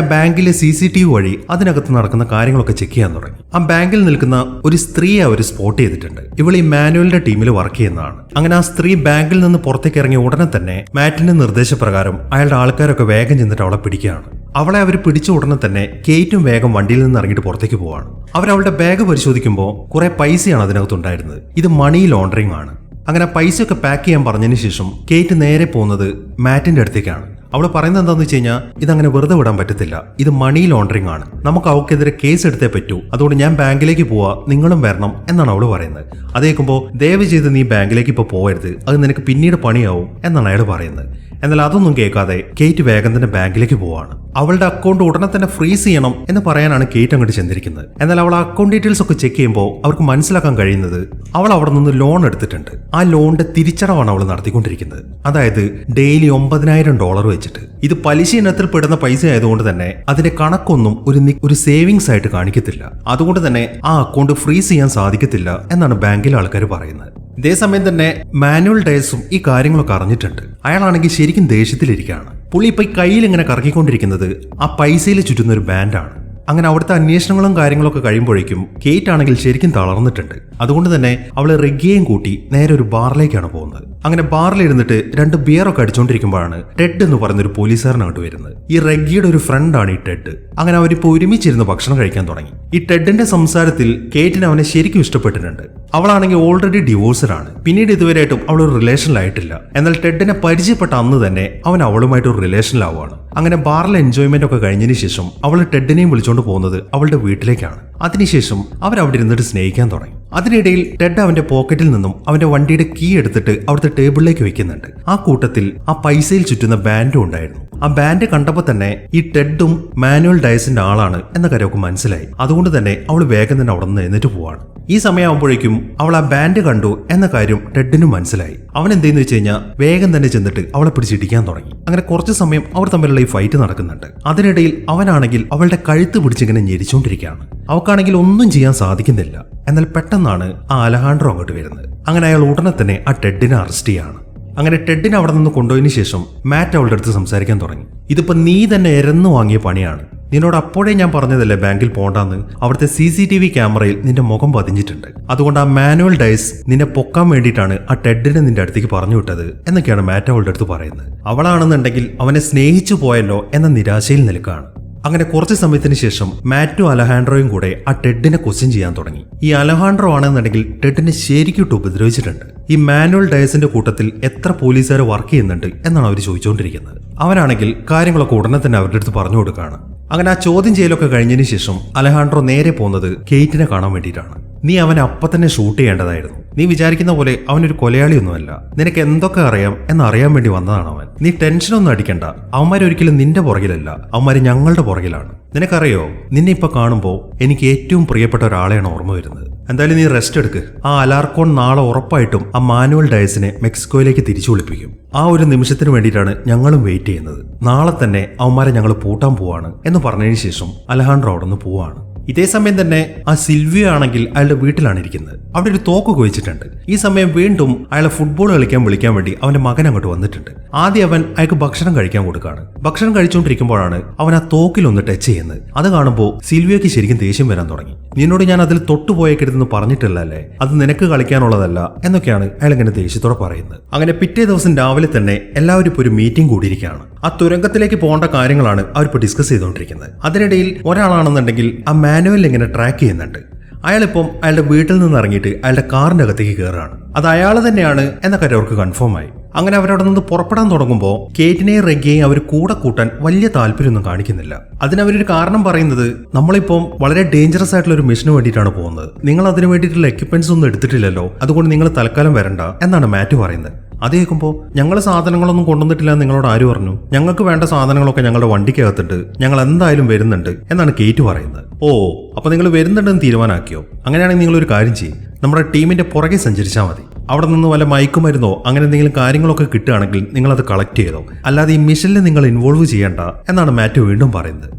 ആ ബാങ്കിലെ CCTV വഴി അതിനകത്ത് നടക്കുന്ന കാര്യങ്ങളൊക്കെ ചെക്ക് ചെയ്യാൻ തുടങ്ങി. ആ ബാങ്കിൽ നിൽക്കുന്ന ഒരു സ്ത്രീയെ അവർ സ്പോട്ട് ചെയ്തിട്ടുണ്ട്. ഇവൾ ഈ മാനുവലിന്റെ ടീമിൽ വർക്ക് ചെയ്യുന്നതാണ്. അങ്ങനെ ആ സ്ത്രീ ബാങ്കിൽ നിന്ന് പുറത്തേക്ക് ഇറങ്ങിയ ഉടനെ തന്നെ മാറ്റിന്റെ നിർദ്ദേശപ്രകാരം അയാളുടെ ആൾക്കാരൊക്കെ വേഗം ചെന്നിട്ട് അവളെ പിടിക്കുകയാണ്. അവളെ അവർ പിടിച്ച ഉടനെ തന്നെ കേറ്റും വേഗം വണ്ടിയിൽ നിന്ന് ഇറങ്ങിയിട്ട് പുറത്തേക്ക് പോവാണ്. അവരവളുടെ ബാഗ് പരിശോധിക്കുമ്പോൾ കുറെ പൈസയാണ് അതിനകത്തുണ്ടായിരുന്നത്. ഇത് മണി ലോണ്ടറിംഗ് ആണ്. അങ്ങനെ പൈസയൊക്കെ പാക്ക് ചെയ്യാൻ പറഞ്ഞതിന് ശേഷം കേറ്റ് നേരെ പോകുന്നത് മാറ്റിന്റെ അടുത്തേക്കാണ്. അവൾ പറയുന്നത് എന്താണെന്ന് വെച്ച് കഴിഞ്ഞാൽ ഇതങ്ങനെ വെറുതെ വിടാൻ പറ്റത്തില്ല, ഇത് മണി ലോണ്ടറിംഗ് ആണ്, നമുക്ക് അവൾക്കെതിരെ കേസ് എടുത്തേ പറ്റൂ, അതുകൊണ്ട് ഞാൻ ബാങ്കിലേക്ക് പോവാ, നിങ്ങളും വരണം എന്നാണ് അവള് പറയുന്നത്. അത് കേൾക്കുമ്പോൾ ദയവ് ചെയ്ത് നീ ബാങ്കിലേക്ക് ഇപ്പോൾ പോകരുത്, അത് നിനക്ക് പിന്നീട് പണിയാവും എന്നാണ് അയാൾ പറയുന്നത്. എന്നാൽ അതൊന്നും കേൾക്കാതെ കേറ്റ് വേഗം തന്നെ ബാങ്കിലേക്ക് പോവാണ്. അവളുടെ അക്കൗണ്ട് ഉടനെ തന്നെ ഫ്രീസ് ചെയ്യണം എന്ന് പറയാനാണ് കേറ്റ് അങ്ങോട്ട് ചെന്നിരിക്കുന്നത്. എന്നാൽ അവൾ അക്കൗണ്ട് ഡീറ്റെയിൽസ് ഒക്കെ ചെക്ക് ചെയ്യുമ്പോൾ അവർക്ക് മനസ്സിലാക്കാൻ കഴിയുന്നത് അവൾ അവിടെ നിന്ന് ലോൺ എടുത്തിട്ടുണ്ട്. ആ ലോണിന്റെ തിരിച്ചടവാണ് അവൾ നടത്തിക്കൊണ്ടിരിക്കുന്നത്. അതായത് ഡെയിലി $9,000 വെച്ചിട്ട്. ഇത് പലിശ ഇനത്തിൽ പെടുന്ന പൈസ ആയതുകൊണ്ട് തന്നെ അതിന്റെ കണക്കൊന്നും ഒരു സേവിങ്സ് ആയിട്ട് കാണിക്കത്തില്ല. അതുകൊണ്ട് തന്നെ ആ അക്കൗണ്ട് ഫ്രീസ് ചെയ്യാൻ സാധിക്കത്തില്ല എന്നാണ് ബാങ്കിലെ ആൾക്കാർ പറയുന്നത്. ഇതേസമയം തന്നെ മാനുവൽ ഡയസും ഈ കാര്യങ്ങളൊക്കെ അറിഞ്ഞിട്ടുണ്ട്. അയാളാണെങ്കിൽ ശരിക്കും ദേഷ്യത്തിലിരിക്കുകയാണ്. പുള്ളി ഇപ്പൊ ഈ കയ്യിൽ ഇങ്ങനെ കറക്കിക്കൊണ്ടിരിക്കുന്നത് ആ പൈസയിൽ ചുറ്റുന്ന ഒരു ബാൻഡാണ്. അങ്ങനെ അവിടുത്തെ അന്വേഷണങ്ങളും കാര്യങ്ങളൊക്കെ കഴിയുമ്പോഴേക്കും കേറ്റ് ആണെങ്കിൽ ശരിക്കും തളർന്നിട്ടുണ്ട്. അതുകൊണ്ട് തന്നെ അവള് റെഗിയെയും കൂട്ടി നേരെ ഒരു ബാറിലേക്കാണ് പോകുന്നത്. അങ്ങനെ ബാറിലിരുന്നിട്ട് 2 ബിയറൊക്കെ അടിച്ചുകൊണ്ടിരിക്കുമ്പോഴാണ് ടെഡ് എന്ന് പറയുന്നൊരു പോലീസുകാരനോട്ട് വരുന്നത്. ഈ റെഗിയുടെ ഒരു ഫ്രണ്ടാണ് ഈ ടെഡ്. അങ്ങനെ അവരിപ്പോ ഒരുമിച്ചിരുന്ന് ഭക്ഷണം കഴിക്കാൻ തുടങ്ങി. ഈ ടെഡിന്റെ സംസാരത്തിൽ കേറ്റിന് അവനെ ശരിക്കും ഇഷ്ടപ്പെട്ടിട്ടുണ്ട്. അവളാണെങ്കിൽ ഓൾറെഡി ഡിവോഴ്സ്ഡ് ആണ്. പിന്നീട് ഇതുവരെയായിട്ടും അവൾ ഒരു റിലേഷനിലായിട്ടില്ല. എന്നാൽ ടെഡിനെ പരിചയപ്പെട്ട അന്ന് തന്നെ അവൻ അവളുമായിട്ട് ഒരു റിലേഷനിലാവുകയാണ്. അങ്ങനെ ബാറിലെ എൻജോയ്മെന്റ് ഒക്കെ കഴിഞ്ഞതിന് ശേഷം അവൾ ടെഡിനെയും വിളിച്ചുകൊണ്ട് പോകുന്നത് അവളുടെ വീട്ടിലേക്കാണ്. അതിനുശേഷം അവരവിടെ ഇരുന്നിട്ട് സ്നേഹിക്കാൻ തുടങ്ങി. അതിനിടയിൽ ടെഡ് അവന്റെ പോക്കറ്റിൽ നിന്നും അവന്റെ വണ്ടിയുടെ കീ എടുത്തിട്ട് അവിടുത്തെ ടേബിളിലേക്ക് വെക്കുന്നുണ്ട്. ആ കൂട്ടത്തിൽ ആ പൈസയിൽ ചുറ്റുന്ന ബാൻഡും ഉണ്ടായിരുന്നു. ആ ബാൻഡ് കണ്ടപ്പോൾ തന്നെ ഈ ടെഡും മാനുവൽ ഡയസിന്റെ ആളാണ് എന്ന കാര്യമൊക്കെ മനസ്സിലായി. അതുകൊണ്ട് തന്നെ അവൾ വേഗം തന്നെ അവിടെ നിന്ന് എഴുന്നേറ്റ് പോവാണ്. ഈ സമയമാകുമ്പോഴേക്കും അവൾ ആ ബാൻഡ് കണ്ടു എന്ന കാര്യം ടെഡിനും മനസ്സിലായി. അവൻ എന്തെന്ന് വെച്ച് കഴിഞ്ഞാൽ വേഗം തന്നെ ചെന്നിട്ട് അവളെ പിടിച്ചിടിക്കാൻ തുടങ്ങി. അങ്ങനെ കുറച്ച് സമയം അവർ തമ്മിലുള്ള ഈ ഫൈറ്റ് നടക്കുന്നുണ്ട്. അതിനിടയിൽ അവനാണെങ്കിൽ അവളുടെ കഴുത്ത് പിടിച്ചിങ്ങനെ ഞെരിച്ചുകൊണ്ടിരിക്കുകയാണ്. അവൾക്കാണെങ്കിൽ ഒന്നും ചെയ്യാൻ സാധിക്കുന്നില്ല. എന്നാൽ പെട്ടെന്നാണ് ആ അലഹാൻഡ്രോ അങ്ങോട്ട് വരുന്നത്. അങ്ങനെ അയാൾ ഉടനെ തന്നെ ആ ടെഡിനെ അറസ്റ്റ് ചെയ്യാണ്. അങ്ങനെ ടെഡിനെ അവിടെ നിന്ന് കൊണ്ടുപോയതിനു ശേഷം മാറ്റ് അവളുടെ അടുത്ത് സംസാരിക്കാൻ തുടങ്ങി. ഇതിപ്പോ നീ തന്നെ എരന്നു വാങ്ങിയ പണിയാണ്. നിന്നോട് അപ്പോഴേ ഞാൻ പറഞ്ഞതല്ലേ ബാങ്കിൽ പോണ്ടാന്ന്. അവിടുത്തെ CCTV ക്യാമറയിൽ നിന്റെ മുഖം പതിഞ്ഞിട്ടുണ്ട്. അതുകൊണ്ട് ആ മാനുവൽ ഡയസ് നിന്നെ പൊക്കാൻ വേണ്ടിയിട്ടാണ് ആ ടെഡിനെ നിന്റെ അടുത്തേക്ക് പറഞ്ഞു വിട്ടത് എന്നൊക്കെയാണ് മാറ്റ് അവളുടെ അടുത്ത് പറയുന്നത്. അവളാണെന്നുണ്ടെങ്കിൽ അവനെ സ്നേഹിച്ചു പോയല്ലോ എന്ന നിരാശയിൽ നിൽക്കുകയാണ്. അങ്ങനെ കുറച്ച് സമയത്തിന് ശേഷം മാറ്റും അലഹാൻഡ്രോയും കൂടെ ആ ടെഡിനെ ക്വസ്റ്റ്യൻ ചെയ്യാൻ തുടങ്ങി. ഈ അലഹാൻഡ്രോ ആണെന്നുണ്ടെങ്കിൽ ടെഡിനെ ശരിക്കിട്ട് ഉപദ്രവിച്ചിട്ടുണ്ട്. ഈ മാനുവൽ ഡയസിന്റെ കൂട്ടത്തിൽ എത്ര പോലീസുകാർ വർക്ക് ചെയ്യുന്നുണ്ട് എന്നാണ് അവർ ചോദിച്ചുകൊണ്ടിരിക്കുന്നത്. അവനാണെങ്കിൽ കാര്യങ്ങളൊക്കെ ഉടനെ തന്നെ അവരുടെ അടുത്ത് പറഞ്ഞു കൊടുക്കുകയാണ്. അങ്ങനെ ആ ചോദ്യം ചെയ്യലൊക്കെ കഴിഞ്ഞതിന് ശേഷം അലഹാൻഡ്രോ നേരെ പോകുന്നത് കേറ്റിനെ കാണാൻ വേണ്ടിയിട്ടാണ്. നീ അവനെ അപ്പം തന്നെ ഷൂട്ട് ചെയ്യേണ്ടതായിരുന്നു. നീ വിചാരിക്കുന്ന പോലെ അവനൊരു കൊലയാളിയൊന്നുമല്ല. നിനക്ക് എന്തൊക്കെ അറിയാം എന്നറിയാൻ വേണ്ടി വന്നതാണ് അവൻ. നീ ടെൻഷനൊന്നും അടിക്കണ്ട. അവന്മാരൊരിക്കലും നിന്റെ പുറകിലല്ല, അവന്മാര് ഞങ്ങളുടെ പുറകിലാണ്. നിനക്കറിയോ, നിന്നെ ഇപ്പൊ കാണുമ്പോൾ എനിക്ക് ഏറ്റവും പ്രിയപ്പെട്ട ഒരാളെയാണ് ഓർമ്മ വരുന്നത്. എന്തായാലും നീ റെസ്റ്റ് എടുക്ക്. ആ അലാർക്കോൺ നാളെ ഉറപ്പായിട്ടും ആ മാനുവൽ ഡയസിനെ മെക്സിക്കോയിലേക്ക് തിരിച്ചു വിളിപ്പിക്കും. ആ ഒരു നിമിഷത്തിന് വേണ്ടിയിട്ടാണ് ഞങ്ങളും വെയിറ്റ് ചെയ്യുന്നത്. നാളെ തന്നെ അവന്മാരെ ഞങ്ങൾ പൂട്ടാൻ പോവാണ് എന്ന് പറഞ്ഞതിന് ശേഷം അലഹാൻഡ്രോ അവിടെ നിന്ന് പോവാണ്. ഇതേ സമയം തന്നെ ആ സിൽവിയ ആണെങ്കിൽ അയാളുടെ വീട്ടിലാണ് ഇരിക്കുന്നത്. അവിടെ ഒരു തോക്ക് കുഴിച്ചിട്ടുണ്ട്. ഈ സമയം വീണ്ടും അയാളെ ഫുട്ബോൾ കളിക്കാൻ വിളിക്കാൻ വേണ്ടി അവന്റെ മകൻ അങ്ങോട്ട് വന്നിട്ടുണ്ട്. ആദ്യം അവൻ അയാൾക്ക് ഭക്ഷണം കഴിക്കാൻ കൊടുക്കുകയാണ്. ഭക്ഷണം കഴിച്ചുകൊണ്ടിരിക്കുമ്പോഴാണ് അവൻ ആ തോക്കിലൊന്ന് ടച്ച് ചെയ്യുന്നത്. അത് കാണുമ്പോൾ സിൽവിയക്ക് ശരിക്കും ദേഷ്യം വരാൻ തുടങ്ങി. നിന്നോട് ഞാൻ അതിൽ തൊട്ടുപോയേക്കരുതെന്ന് പറഞ്ഞിട്ടില്ലല്ലേ, അത് നിനക്ക് കളിക്കാനുള്ളതല്ല എന്നൊക്കെയാണ് അയാൾ ഇങ്ങനെ ദേഷ്യത്തോടെ പറയുന്നത്. അങ്ങനെ പിറ്റേ ദിവസം രാവിലെ തന്നെ എല്ലാവരും ഇപ്പോൾ ഒരു മീറ്റിംഗ് കൂടിയിരിക്കുകയാണ്. ആ തുരങ്കത്തിലേക്ക് പോകേണ്ട കാര്യങ്ങളാണ് അവരിപ്പോൾ ഡിസ്കസ് ചെയ്തുകൊണ്ടിരിക്കുന്നത്. അതിനിടയിൽ ഒരാളാണെന്നുണ്ടെങ്കിൽ ആ മാനുവൽ ഇങ്ങനെ ട്രാക്ക് ചെയ്യുന്നുണ്ട്. അയാളിപ്പം അയാളുടെ വീട്ടിൽ നിന്ന് ഇറങ്ങിയിട്ട് അയാളുടെ കാറിന്റെ അകത്തേക്ക് കയറുകയാണ്. അത് അയാൾ തന്നെയാണ് എന്ന കാര്യം അവർക്ക് കൺഫേം ആയി. അങ്ങനെ അവരവിടെ നിന്ന് പുറപ്പെടാൻ തുടങ്ങുമ്പോൾ കേറ്റിനെയും റെഗിയെയും അവർ കൂടെ കൂട്ടാൻ വലിയ താല്പര്യമൊന്നും കാണിക്കുന്നില്ല. അതിനവരൊരു കാരണം പറയുന്നത്, നമ്മളിപ്പം വളരെ ഡേഞ്ചറസ് ആയിട്ടുള്ള ഒരു മിഷന് വേണ്ടിയിട്ടാണ് പോകുന്നത്, നിങ്ങൾ അതിന് വേണ്ടിയിട്ടുള്ള എക്യുപ്മെന്റ്സ് ഒന്നും എടുത്തിട്ടില്ലല്ലോ, അതുകൊണ്ട് നിങ്ങൾ തൽക്കാലം വരണ്ട എന്നാണ് മാറ്റ് പറയുന്നത്. അത് കേൾക്കുമ്പോൾ ഞങ്ങൾ സാധനങ്ങളൊന്നും കൊണ്ടുവന്നിട്ടില്ല നിങ്ങളോട് ആര് പറഞ്ഞു, ഞങ്ങൾക്ക് വേണ്ട സാധനങ്ങളൊക്കെ ഞങ്ങളുടെ വണ്ടിക്കകത്തിട്ട് ഞങ്ങൾ എന്തായാലും വരുന്നുണ്ട് എന്നാണ് കേറ്റ് പറയുന്നത്. ഓ, അപ്പൊ നിങ്ങൾ വരുന്നുണ്ടെന്ന് തീരുമാനമാക്കിയോ? അങ്ങനെയാണെങ്കിൽ നിങ്ങളൊരു കാര്യം ചെയ്യും, നമ്മുടെ ടീമിന്റെ പുറകെ സഞ്ചരിച്ചാൽ മതി. അവിടെ നിന്ന് വല്ല മയക്കുമരുന്നോ അങ്ങനെ എന്തെങ്കിലും കാര്യങ്ങളൊക്കെ കിട്ടുകയാണെങ്കിൽ നിങ്ങൾ അത് കളക്ട് ചെയ്തോ, അല്ലാതെ ഈ മിഷനിൽ നിങ്ങൾ ഇൻവോൾവ് ചെയ്യണ്ട എന്നാണ് മാറ്റ് വീണ്ടും പറയുന്നത്.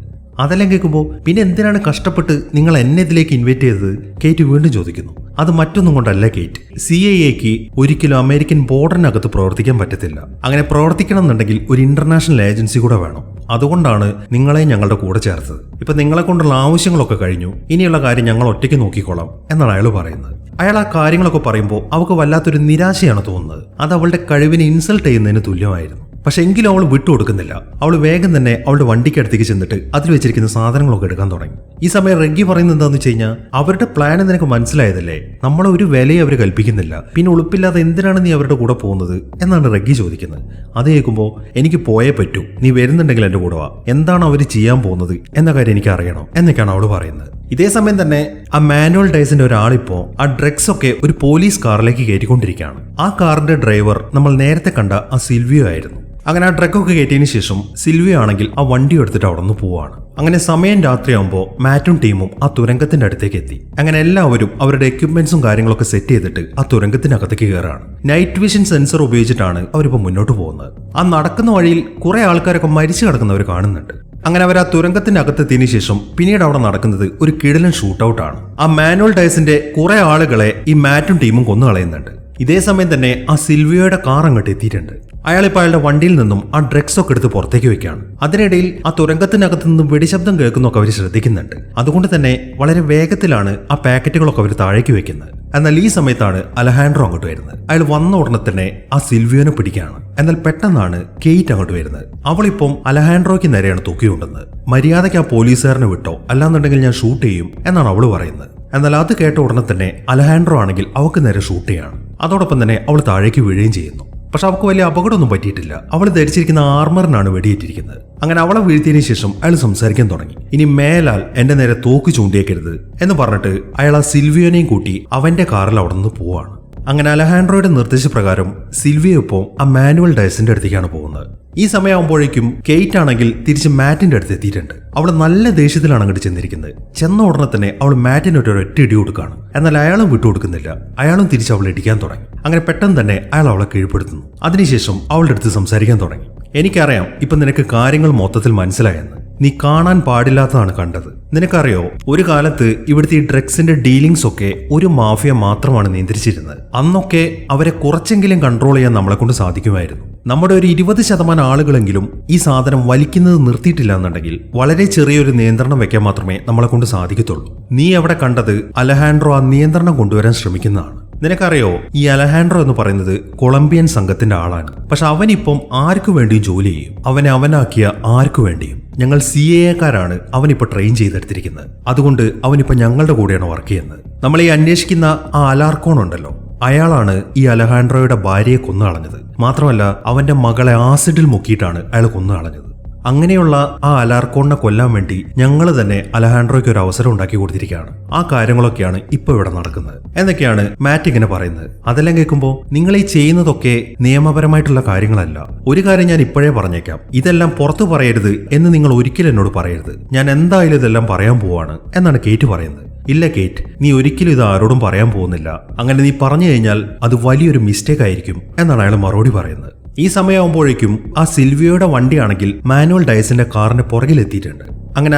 അതെല്ലാം കേൾക്കുമ്പോൾ പിന്നെ എന്തിനാണ് കഷ്ടപ്പെട്ട് നിങ്ങൾ എന്നെ ഇതിലേക്ക് ഇൻവൈറ്റ് ചെയ്തത് കേറ്റ് വീണ്ടും ചോദിക്കുന്നു. അത് മറ്റൊന്നും കൊണ്ടല്ല കേറ്റ്, CIA ഒരിക്കലും അമേരിക്കൻ ബോർഡറിനകത്ത് പ്രവർത്തിക്കാൻ പറ്റത്തില്ല. അങ്ങനെ പ്രവർത്തിക്കണം എന്നുണ്ടെങ്കിൽ ഒരു ഇന്റർനാഷണൽ ഏജൻസി കൂടെ വേണം. അതുകൊണ്ടാണ് നിങ്ങളെ ഞങ്ങളുടെ കൂടെ ചേർത്തത്. ഇപ്പൊ നിങ്ങളെ കൊണ്ടുള്ള ആവശ്യങ്ങളൊക്കെ കഴിഞ്ഞു, ഇനിയുള്ള കാര്യം ഞങ്ങൾ ഒറ്റയ്ക്ക് നോക്കിക്കോളാം എന്നാണ് അയാൾ പറയുന്നത്. അയാൾ ആ കാര്യങ്ങളൊക്കെ പറയുമ്പോൾ അവൾക്ക് വല്ലാത്തൊരു നിരാശയാണ് തോന്നുന്നത്. അത് അവളുടെ കഴിവിനെ ഇൻസൾട്ട് ചെയ്യുന്നതിന് തുല്യമായിരുന്നു. പക്ഷെ എങ്കിലും അവൾ വിട്ടുകൊടുക്കുന്നില്ല. അവൾ വേഗം തന്നെ അവളുടെ വണ്ടിക്കടുത്തേക്ക് ചെന്നിട്ട് അതിൽ വെച്ചിരിക്കുന്ന സാധനങ്ങളൊക്കെ എടുക്കാൻ തുടങ്ങി. ഈ സമയം റെഗി പറയുന്നത് എന്താണെന്ന് വെച്ച് കഴിഞ്ഞാൽ, അവരുടെ പ്ലാൻ നിനക്ക് മനസ്സിലായതല്ലേ, നമ്മളെ ഒരു വിലയെ അവർ കൽപ്പിക്കുന്നില്ല, പിന്നെ ഉളുപ്പില്ലാതെ എന്തിനാണ് നീ അവരുടെ കൂടെ പോകുന്നത് എന്നാണ് റെഗി ചോദിക്കുന്നത്. അത് കേൾക്കുമ്പോൾ എനിക്ക് പോയേ പറ്റൂ, നീ വരുന്നുണ്ടെങ്കിൽ എൻ്റെ കൂടെ വാ, എന്താണ് അവർ ചെയ്യാൻ പോകുന്നത് എന്ന കാര്യം എനിക്ക് അറിയണം എന്നൊക്കെയാണ് അവൾ പറയുന്നത്. ഇതേ സമയം തന്നെ ആ മാനുവൽ ഡൈസിന്റെ ഒരാളിപ്പോ ആ ഡ്രഗ്സ് ഒക്കെ ഒരു പോലീസ് കാറിലേക്ക് കയറ്റിക്കൊണ്ടിരിക്കുകയാണ്. ആ കാറിന്റെ ഡ്രൈവർ നമ്മൾ നേരത്തെ കണ്ട ആ സിൽവിയോ ആയിരുന്നു. അങ്ങനെ ആ ഡ്രഗൊക്കെ കയറ്റിയതിനു ശേഷം സിൽവിയോ ആണെങ്കിൽ ആ വണ്ടി എടുത്തിട്ട് അവിടെ നിന്ന് പോവാണ്. അങ്ങനെ സമയം രാത്രിയാകുമ്പോൾ മാറ്റും ടീമും ആ തുരങ്കത്തിന്റെ അടുത്തേക്ക് എത്തി. അങ്ങനെ എല്ലാവരും അവരുടെ എക്യുപ്മെന്റ്സും കാര്യങ്ങളൊക്കെ സെറ്റ് ചെയ്തിട്ട് ആ തുരങ്കത്തിനകത്തേക്ക് കയറാണ്. നൈറ്റ് വിഷൻ സെൻസർ ഉപയോഗിച്ചിട്ടാണ് അവരിപ്പോൾ മുന്നോട്ട് പോകുന്നത്. ആ നടക്കുന്ന വഴിയിൽ കുറെ ആൾക്കാരൊക്കെ മരിച്ചു കിടക്കുന്നവർ കാണുന്നുണ്ട്. അങ്ങനെ അവർ ആ തുരങ്കത്തിന്റെ അകത്തെത്തിയതിനു ശേഷം പിന്നീട് അവിടെ നടക്കുന്നത് ഒരു കിടിലൻ ഷൂട്ടൌട്ട് ആണ്. ആ മാനുവൽ ഡൈസിന്റെ കുറെ ആളുകളെ ഈ മാറ്റും ടീമും കൊന്നു കളയുന്നുണ്ട്. ഇതേ സമയം തന്നെ ആ സിൽവിയോയുടെ കാർ അങ്ങോട്ട് എത്തിയിട്ടുണ്ട്. അയാളിപ്പോൾ അയാളുടെ വണ്ടിയിൽ നിന്നും ആ ഡ്രഗ്സ് ഒക്കെ എടുത്ത് പുറത്തേക്ക് വെക്കുകയാണ്. അതിനിടയിൽ ആ തുരങ്കത്തിനകത്ത് നിന്നും വെടിശബ്ദം കേൾക്കുന്നൊക്കെ അവർ ശ്രദ്ധിക്കുന്നുണ്ട്. അതുകൊണ്ട് തന്നെ വളരെ വേഗത്തിലാണ് ആ പാക്കറ്റുകളൊക്കെ അവർ താഴേക്ക് വെക്കുന്നത്. എന്നാൽ ഈ സമയത്താണ് അലഹാൻഡ്രോ അങ്ങോട്ട് വരുന്നത്. അയാൾ വന്ന ഉടനെ തന്നെ ആ സിൽവിയോനെ പിടിക്കുകയാണ്. എന്നാൽ പെട്ടെന്നാണ് കെയ്റ്റ് അങ്ങോട്ട് വരുന്നത്. അവളിപ്പം അലഹാൻഡ്രോയ്ക്ക് നേരെയാണ് തൂക്കിക്കൊണ്ടുന്നത്. മര്യാദയ്ക്ക് ആ പോലീസുകാരനെ വിട്ടോ, അല്ലാന്നുണ്ടെങ്കിൽ ഞാൻ ഷൂട്ട് ചെയ്യും എന്നാണ് അവള് പറയുന്നത്. എന്നാൽ അത് കേട്ട ഉടനെ തന്നെ അലഹാൻഡ്രോ ആണെങ്കിൽ അവൾക്ക് നേരെ ഷൂട്ട് ചെയ്യാണ്. അതോടൊപ്പം തന്നെ അവൾ താഴേക്ക് വീഴുകയും ചെയ്യുന്നു. പക്ഷെ അവൾക്ക് വലിയ അപകടമൊന്നും പറ്റിയിട്ടില്ല. അവൾ ധരിച്ചിരിക്കുന്ന ആർമറിനാണ് വെടിയേറ്റിരിക്കുന്നത്. അങ്ങനെ അവളെ വീഴ്ത്തിയതിനു ശേഷം അയാൾ സംസാരിക്കാൻ തുടങ്ങി. ഇനി മേലാൽ എന്റെ നേരെ തോക്ക് ചൂണ്ടിയേക്കരുത് എന്ന് പറഞ്ഞിട്ട് അയാൾ ആ സിൽവിയോനെയും കൂട്ടി അവന്റെ കാറിൽ അവിടെ നിന്ന് പോവാണ്. അങ്ങനെ അലഹാൻഡ്രോയുടെ നിർദ്ദേശപ്രകാരം സിൽവിയ ഇപ്പോൾ ആ മാനുവൽ ഡയസിന്റെ അടുത്തേക്കാണ് പോകുന്നത്. ഈ സമയമാകുമ്പോഴേക്കും കെയ്റ്റ് ആണെങ്കിൽ തിരിച്ച് മാറ്റിന്റെ അടുത്ത് എത്തിയിട്ടുണ്ട്. അവൾ നല്ല ദേഷ്യത്തിലാണ് അങ്ങോട്ട് ചെന്നിരിക്കുന്നത്. ചെന്ന ഉടനെ തന്നെ അവൾ മാറ്റിന് ഒറ്റ ഇടി കൊടുക്കുകയാണ്. എന്നാൽ അയാളും വിട്ടുകൊടുക്കുന്നില്ല. അയാളും തിരിച്ച് അവളെ ഇടിക്കാൻ തുടങ്ങി. അങ്ങനെ പെട്ടെന്ന് തന്നെ അയാൾ അവളെ കീഴ്പ്പെടുത്തുന്നു. അതിനുശേഷം അവളുടെ അടുത്ത് സംസാരിക്കാൻ തുടങ്ങി. എനിക്കറിയാം ഇപ്പൊ നിനക്ക് കാര്യങ്ങൾ മൊത്തത്തിൽ മനസ്സിലായെന്ന്. നീ കാണാൻ പാടില്ലാത്തതാണ് കണ്ടത്. നിനക്കറിയോ, ഒരു കാലത്ത് ഇവിടുത്തെ ഈ ഡ്രഗ്സിന്റെ ഡീലിങ്സ് ഒക്കെ ഒരു മാഫിയ മാത്രമാണ് നിയന്ത്രിച്ചിരുന്നത്. അന്നൊക്കെ അവരെ കുറച്ചെങ്കിലും കൺട്രോൾ ചെയ്യാൻ നമ്മളെ കൊണ്ട് സാധിക്കുമായിരുന്നു. നമ്മുടെ ഒരു 20% ആളുകളെങ്കിലും ഈ സാധനം വലിക്കുന്നത് നിർത്തിയിട്ടില്ല എന്നുണ്ടെങ്കിൽ വളരെ ചെറിയൊരു നിയന്ത്രണം വെക്കാൻ മാത്രമേ നമ്മളെ കൊണ്ട് സാധിക്കത്തുള്ളൂ. നീ അവിടെ കണ്ടത് അലഹാൻഡ്രോ ആ നിയന്ത്രണം കൊണ്ടുവരാൻ ശ്രമിക്കുന്നതാണ്. നിനക്കറിയോ, ഈ അലഹാൻഡ്രോ എന്ന് പറയുന്നത് കൊളംബിയൻ സംഘത്തിന്റെ ആളാണ്. പക്ഷെ അവനിപ്പം ആർക്കു വേണ്ടിയും ജോലി ചെയ്യും. അവനെ അവനാക്കിയ ആർക്കു വേണ്ടിയും. ഞങ്ങൾ CIA-ക്കാരാണ് അവനിപ്പോ ട്രെയിൻ ചെയ്തെടുത്തിരിക്കുന്നത്. അതുകൊണ്ട് അവനിപ്പോ ഞങ്ങളുടെ കൂടെയാണ് വർക്ക് ചെയ്യുന്നത്. നമ്മൾ ഈ അന്വേഷിക്കുന്ന ആ അലാർക്കോൺ ഉണ്ടല്ലോ, അയാളാണ് ഈ അലഹാൻഡ്രോയുടെ ഭാര്യയെ കൊന്നു കളഞ്ഞത്. മാത്രമല്ല അവന്റെ മകളെ ആസിഡിൽ മുക്കിയിട്ടാണ് അയാൾ കൊന്നു കളഞ്ഞത്. അങ്ങനെയുള്ള ആ അലാർക്കോണിനെ കൊല്ലാൻ വേണ്ടി ഞങ്ങൾ തന്നെ അലഹാൻഡ്രോയ്ക്ക് ഒരു അവസരം ഉണ്ടാക്കി കൊടുത്തിരിക്കുകയാണ്. ആ കാര്യങ്ങളൊക്കെയാണ് ഇപ്പൊ ഇവിടെ നടക്കുന്നത് എന്നൊക്കെയാണ് മാറ്റ് ഇങ്ങനെ പറയുന്നത്. അതെല്ലാം കേൾക്കുമ്പോൾ നിങ്ങൾ ഈ ചെയ്യുന്നതൊക്കെ നിയമപരമായിട്ടുള്ള കാര്യങ്ങളല്ല. ഒരു കാര്യം ഞാൻ ഇപ്പോഴേ പറഞ്ഞേക്കാം, ഇതെല്ലാം പുറത്തു പറയരുത് എന്ന് നിങ്ങൾ ഒരിക്കലും എന്നോട് പറയരുത്. ഞാൻ എന്തായാലും ഇതെല്ലാം പറയാൻ പോവാണ് എന്നാണ് കേറ്റ് പറയുന്നത്. ഇല്ല കേറ്റ്, നീ ഒരിക്കലും ഇത് ആരോടും പറയാൻ പോകുന്നില്ല. അങ്ങനെ നീ പറഞ്ഞു കഴിഞ്ഞാൽ അത് വലിയൊരു മിസ്റ്റേക്ക് ആയിരിക്കും എന്നാണ് അയാൾ മറുപടി പറയുന്നത്. ഈ സമയമാകുമ്പോഴേക്കും ആ സിൽവിയോയുടെ വണ്ടിയാണെങ്കിൽ മാനുവൽ ഡയസിന്റെ കാറിന്റെ പുറകിലെത്തിയിട്ടുണ്ട്. അങ്ങനെ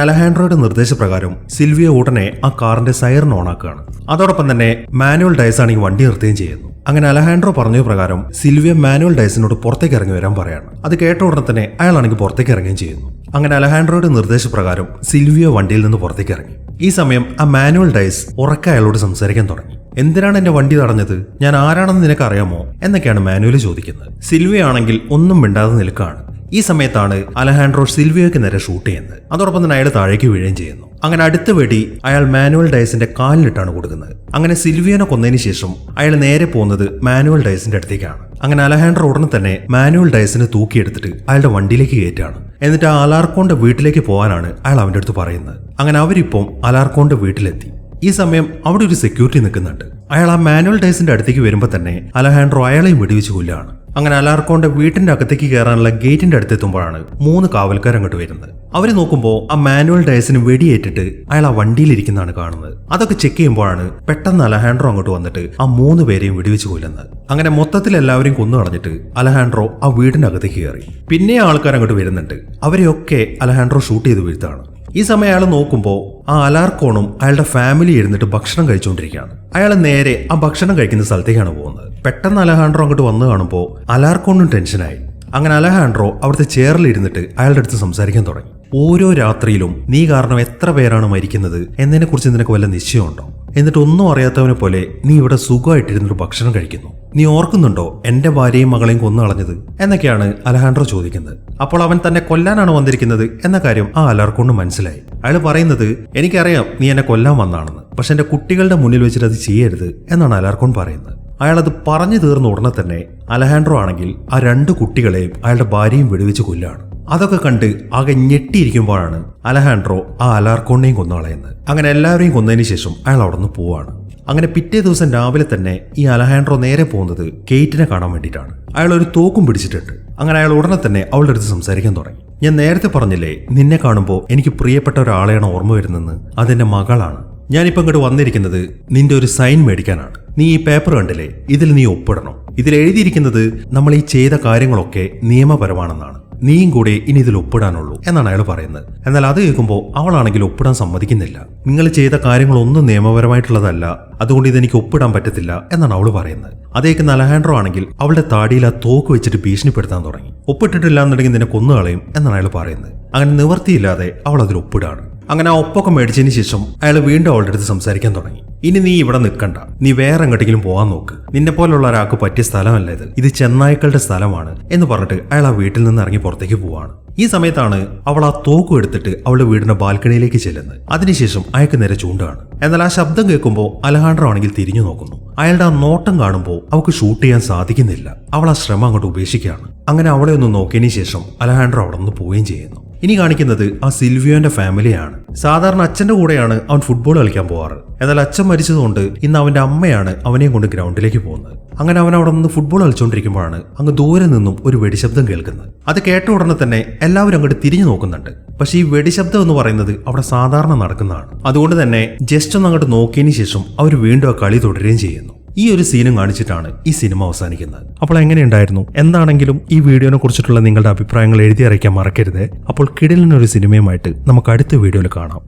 അലഹാൻഡ്രോയുടെ നിർദ്ദേശപ്രകാരം സിൽവിയ ഉടനെ ആ കാറിന്റെ സൈറൺ ഓണാക്കുകയാണ്. അതോടൊപ്പം തന്നെ മാനുവൽ ഡയസ് ആണെങ്കിൽ വണ്ടി നിർത്തുകയും ചെയ്യുന്നു. അങ്ങനെ അലഹാൻഡ്രോ പറഞ്ഞ പ്രകാരം സിൽവിയ മാനുവൽ ഡയസിനോട് പുറത്തേക്ക് ഇറങ്ങി വരാൻ പറയാണ്. അത് കേട്ട ഉടനെ തന്നെ അയാളാണെങ്കിൽ പുറത്തേക്ക് ഇറങ്ങുകയും ചെയ്യുന്നു. അങ്ങനെ അലഹാൻഡ്രോയുടെ നിർദ്ദേശപ്രകാരം സിൽവിയ വണ്ടിയിൽ നിന്ന് പുറത്തേക്ക് ഇറങ്ങി. ഈ സമയം ആ മാനുവൽ ഡയസ് ഉറക്കെ അയാളോട് സംസാരിക്കാൻ തുടങ്ങി. എന്തിനാണ് എന്റെ വണ്ടി തടഞ്ഞത്? ഞാൻ ആരാണെന്ന് നിനക്ക് അറിയാമോ എന്നൊക്കെയാണ് മാനുവൽ ചോദിക്കുന്നത്. സിൽവിയ ആണെങ്കിൽ ഒന്നും മിണ്ടാതെ നിൽക്കുകയാണ്. ഈ സമയത്താണ് അലഹാൻഡ്രോ സിൽവിയയ്ക്ക് നേരെ ഷൂട്ട് ചെയ്യുന്നത്. അതോടൊപ്പം തന്നെ അയാൾ താഴേക്ക് വീഴുകയും ചെയ്യുന്നു. അങ്ങനെ അടുത്ത വെടി അയാൾ മാനുവൽ ഡയസിന്റെ കാലിലിട്ടാണ് കൊടുക്കുന്നത്. അങ്ങനെ സിൽവിയനെ കൊന്നതിന് ശേഷം അയാൾ നേരെ പോകുന്നത് മാനുവൽ ഡയസിന്റെ അടുത്തേക്കാണ്. അങ്ങനെ അലഹാൻഡ്രോ ഉടനെ തന്നെ മാനുവൽ ഡയസിനെ തൂക്കിയെടുത്തിട്ട് അയാളുടെ വണ്ടിയിലേക്ക് കയറ്റാണ്. എന്നിട്ട് ആ അലാർക്കോന്റെ വീട്ടിലേക്ക് പോകാനാണ് അയാൾ അവന്റെ അടുത്ത് പറയുന്നത്. അങ്ങനെ അവരിപ്പം അലാർക്കോന്റെ വീട്ടിലെത്തി. ഈ സമയം അവിടെ ഒരു സെക്യൂരിറ്റി നിൽക്കുന്നുണ്ട്. അയാൾ ആ മാനുവൽ ഡയസിന്റെ അടുത്തേക്ക് വരുമ്പോൾ തന്നെ അലഹാൻഡ്രോ അയാളെയും വെടിവെച്ച് കൊല്ലുകയാണ്. അങ്ങനെ അലാർക്കോന്റെ വീട്ടിന്റെ അകത്തേക്ക് കയറാനുള്ള ഗേറ്റിന്റെ അടുത്തെത്തുമ്പോഴാണ് 3 കാവൽക്കാർ അങ്ങോട്ട് വരുന്നത്. അവര് നോക്കുമ്പോൾ ആ മാനുവൽ ഡയസിന് വെടിയേറ്റിട്ട് അയാൾ ആ വണ്ടിയിലിരിക്കുന്നതാണ് കാണുന്നത്. അതൊക്കെ ചെക്ക് ചെയ്യുമ്പോഴാണ് പെട്ടെന്ന് അലഹാൻഡ്രോ അങ്ങോട്ട് വന്നിട്ട് ആ 3 പേരെയും വെടിവെച്ച് കൊല്ലുന്നത്. അങ്ങനെ മൊത്തത്തിൽ എല്ലാവരെയും കൊന്നു കളഞ്ഞിട്ട് അലഹാൻഡ്രോ ആ വീടിന്റെ അകത്തേക്ക് കയറി. പിന്നെ ആൾക്കാർ അങ്ങോട്ട് വരുന്നുണ്ട്. അവരെയൊക്കെ അലഹാൻഡ്രോ ഷൂട്ട് ചെയ്ത് വീഴ്ത്താണ്. ഈ സമയം അയാൾ നോക്കുമ്പോൾ ആ അലാർക്കോണും അയാളുടെ ഫാമിലി ഇരുന്നിട്ട് ഭക്ഷണം കഴിച്ചുകൊണ്ടിരിക്കുകയാണ്. അയാൾ നേരെ ആ ഭക്ഷണം കഴിക്കുന്ന സ്ഥലത്തേക്കാണ് പോകുന്നത്. പെട്ടെന്ന് അലഹാൻഡ്രോ അങ്ങോട്ട് വന്നു കാണുമ്പോൾ അലാർക്കോണും ടെൻഷനായി. അങ്ങനെ അലഹാൻഡ്രോ അവിടുത്തെ ചെയറിൽ ഇരുന്നിട്ട് അയാളുടെ അടുത്ത് സംസാരിക്കാൻ തുടങ്ങി. ഓരോ രാത്രിയിലും നീ കാരണം എത്ര പേരാണ് മരിക്കുന്നത് എന്നതിനെ കുറിച്ച് നിനക്ക് വല്ല നിശ്ചയമുണ്ടോ? എന്നിട്ട് ഒന്നും അറിയാത്തവനെ പോലെ നീ ഇവിടെ സുഖമായിട്ടിരുന്നൊരു ഭക്ഷണം കഴിക്കുന്നു. നീ ഓർക്കുന്നുണ്ടോ എന്റെ ഭാര്യയും മകളെയും കൊന്നു കളഞ്ഞത് എന്നൊക്കെയാണ് അലഹാൻഡ്രോ ചോദിക്കുന്നത്. അപ്പോൾ അവൻ തന്നെ കൊല്ലാനാണ് വന്നിരിക്കുന്നത് എന്ന കാര്യം ആ അലാർക്കോണ് മനസ്സിലായി. അയാൾ പറയുന്നത്, എനിക്കറിയാം നീ എന്നെ കൊല്ലാൻ വന്നാണെന്ന്, പക്ഷെ എന്റെ കുട്ടികളുടെ മുന്നിൽ വെച്ചിട്ട് അത് ചെയ്യരുത് എന്നാണ് അലാർക്കോൺ പറയുന്നത്. അയാളത് പറഞ്ഞു തീർന്ന ഉടനെ തന്നെ അലഹാൻഡ്രോ ആണെങ്കിൽ ആ 2 കുട്ടികളെയും അയാളുടെ ഭാര്യയും വെടിവെച്ച് കൊല്ലാണ്. അതൊക്കെ കണ്ട് ആകെ ഞെട്ടിയിരിക്കുമ്പോഴാണ് അലഹാൻഡ്രോ ആ അലാർക്കോണിനെയും കൊന്നുകളയുന്നത്. അങ്ങനെ എല്ലാവരെയും കൊന്നതിന് ശേഷം അയാൾ അവിടെ നിന്ന് പോവാണ്. അങ്ങനെ പിറ്റേ ദിവസം രാവിലെ തന്നെ ഈ അലഹാൻഡ്രോ നേരെ പോകുന്നത് കേറ്റിനെ കാണാൻ വേണ്ടിയിട്ടാണ്. അയാൾ ഒരു തോക്കും പിടിച്ചിട്ടുണ്ട്. അങ്ങനെ അയാൾ ഉടനെ തന്നെ അവളുടെ അടുത്ത് സംസാരിക്കാൻ തുടങ്ങി. ഞാൻ നേരത്തെ പറഞ്ഞില്ലേ, നിന്നെ കാണുമ്പോൾ എനിക്ക് പ്രിയപ്പെട്ട ഒരാളെയാണ് ഓർമ്മ വരുന്നതെന്ന്. അതെന്റെ മകളാണ്. ഞാനിപ്പോൾ ഇങ്ങോട്ട് വന്നിരിക്കുന്നത് നിന്റെ ഒരു സൈൻ മേടിക്കാനാണ്. നീ ഈ പേപ്പർ കണ്ടില്ലേ, ഇതിൽ നീ ഒപ്പിടണം. ഇതിൽ എഴുതിയിരിക്കുന്നത് നമ്മൾ ഈ ചെയ്ത കാര്യങ്ങളൊക്കെ നിയമപരമാണെന്നാണ്. നീയും കൂടെ ഇനി ഇതിൽ ഒപ്പിടാനുള്ളൂ എന്നാണ് അയാൾ പറയുന്നത്. എന്നാൽ അത് കേൾക്കുമ്പോൾ അവളാണെങ്കിൽ ഒപ്പിടാൻ സമ്മതിക്കുന്നില്ല. നിങ്ങൾ ചെയ്ത കാര്യങ്ങളൊന്നും നിയമപരമായിട്ടുള്ളതല്ല, അതുകൊണ്ട് ഇതെനിക്ക് ഒപ്പിടാൻ പറ്റത്തില്ല എന്നാണ് അവള് പറയുന്നത്. അതേക്കുന്ന അലഹാൻഡ്രോ ആണെങ്കിൽ അവളുടെ താടിയിൽ ആ തോക്ക് വെച്ചിട്ട് ഭീഷണിപ്പെടുത്താൻ തുടങ്ങി. ഒപ്പിട്ടിട്ടില്ല എന്നുണ്ടെങ്കിൽ നിന്നെ കൊന്നുകളയും എന്നാണ് അയാൾ പറയുന്നത്. അങ്ങനെ നിവർത്തിയില്ലാതെ അവൾ അതിൽ ഒപ്പിടാണ്. അങ്ങനെ ആ ഒപ്പൊക്കെ മേടിച്ചതിന് ശേഷം അയാൾ വീണ്ടും അവളുടെ അടുത്ത് സംസാരിക്കാൻ തുടങ്ങി. ഇനി നീ ഇവിടെ നിൽക്കണ്ട, നീ വേറെ എങ്ങോട്ടെങ്കിലും പോകാൻ നോക്ക്. നിന്നെ പോലുള്ള ഒരാൾക്ക് പറ്റിയ സ്ഥലമല്ല ഇത് ചെന്നായ്ക്കളുടെ സ്ഥലമാണ് എന്ന് പറഞ്ഞിട്ട് അയാൾ ആ വീട്ടിൽ നിന്ന് ഇറങ്ങി പുറത്തേക്ക് പോവാണ്. ഈ സമയത്താണ് അവൾ ആ തോക്കും എടുത്തിട്ട് അവളുടെ വീടിന്റെ ബാൽക്കണിയിലേക്ക് ചെല്ലുന്നത്. അതിനുശേഷം അയാൾക്ക് നേരെ ചൂണ്ടാണ്. എന്നാൽ ആ ശബ്ദം കേൾക്കുമ്പോൾ അലഹാൻഡ്രോ ആണെങ്കിൽ തിരിഞ്ഞു നോക്കുന്നു. അയാളുടെ ആ നോട്ടം കാണുമ്പോൾ അവൾക്ക് ഷൂട്ട് ചെയ്യാൻ സാധിക്കുന്നില്ല. അവൾ ആ ശ്രമം അങ്ങോട്ട് ഉപേക്ഷിക്കുകയാണ്. അങ്ങനെ അവളെ ഒന്ന് നോക്കിയതിനു ശേഷം അലഹാൻഡ്രോ അവിടെ നിന്ന് പോവുകയും ചെയ്യുന്നു. ഇനി കാണിക്കുന്നത് ആ സിൽവിയോന്റെ ഫാമിലിയാണ്. സാധാരണ അച്ഛന്റെ കൂടെയാണ് അവൻ ഫുട്ബോൾ കളിക്കാൻ പോവാറ്. എന്നാൽ അച്ഛൻ മരിച്ചതുകൊണ്ട് ഇന്ന് അവന്റെ അമ്മയാണ് അവനെയും കൊണ്ട് ഗ്രൗണ്ടിലേക്ക് പോകുന്നത്. അങ്ങനെ അവൻ അവിടെ നിന്ന് ഫുട്ബോൾ കളിച്ചുകൊണ്ടിരിക്കുമ്പോഴാണ് അങ്ങ് ദൂരെ നിന്നും ഒരു വെടിശബ്ദം കേൾക്കുന്നത്. അത് കേട്ട ഉടനെ തന്നെ എല്ലാവരും അങ്ങോട്ട് തിരിഞ്ഞു നോക്കുന്നുണ്ട്. പക്ഷെ ഈ വെടിശബ്ദം എന്ന് പറയുന്നത് അവിടെ സാധാരണ നടക്കുന്നതാണ്. അതുകൊണ്ട് തന്നെ ജസ്റ്റ് ഒന്ന് അങ്ങോട്ട് നോക്കിയതിന് ശേഷം അവർ വീണ്ടും ആ കളി തുടരുകയും ചെയ്യുന്നു. ഈ ഒരു സീനും കാണിച്ചിട്ടാണ് ഈ സിനിമ അവസാനിക്കുന്നത്. അപ്പോൾ എങ്ങനെയുണ്ടായിരുന്നു? എന്താണെങ്കിലും ഈ വീഡിയോനെ കുറിച്ചിട്ടുള്ള നിങ്ങളുടെ അഭിപ്രായങ്ങൾ എഴുതി അറിയിക്കാൻ മറക്കരുത്. അപ്പോൾ കിടിലനൊരു സിനിമയുമായിട്ട് നമുക്ക് അടുത്ത വീഡിയോയിൽ കാണാം.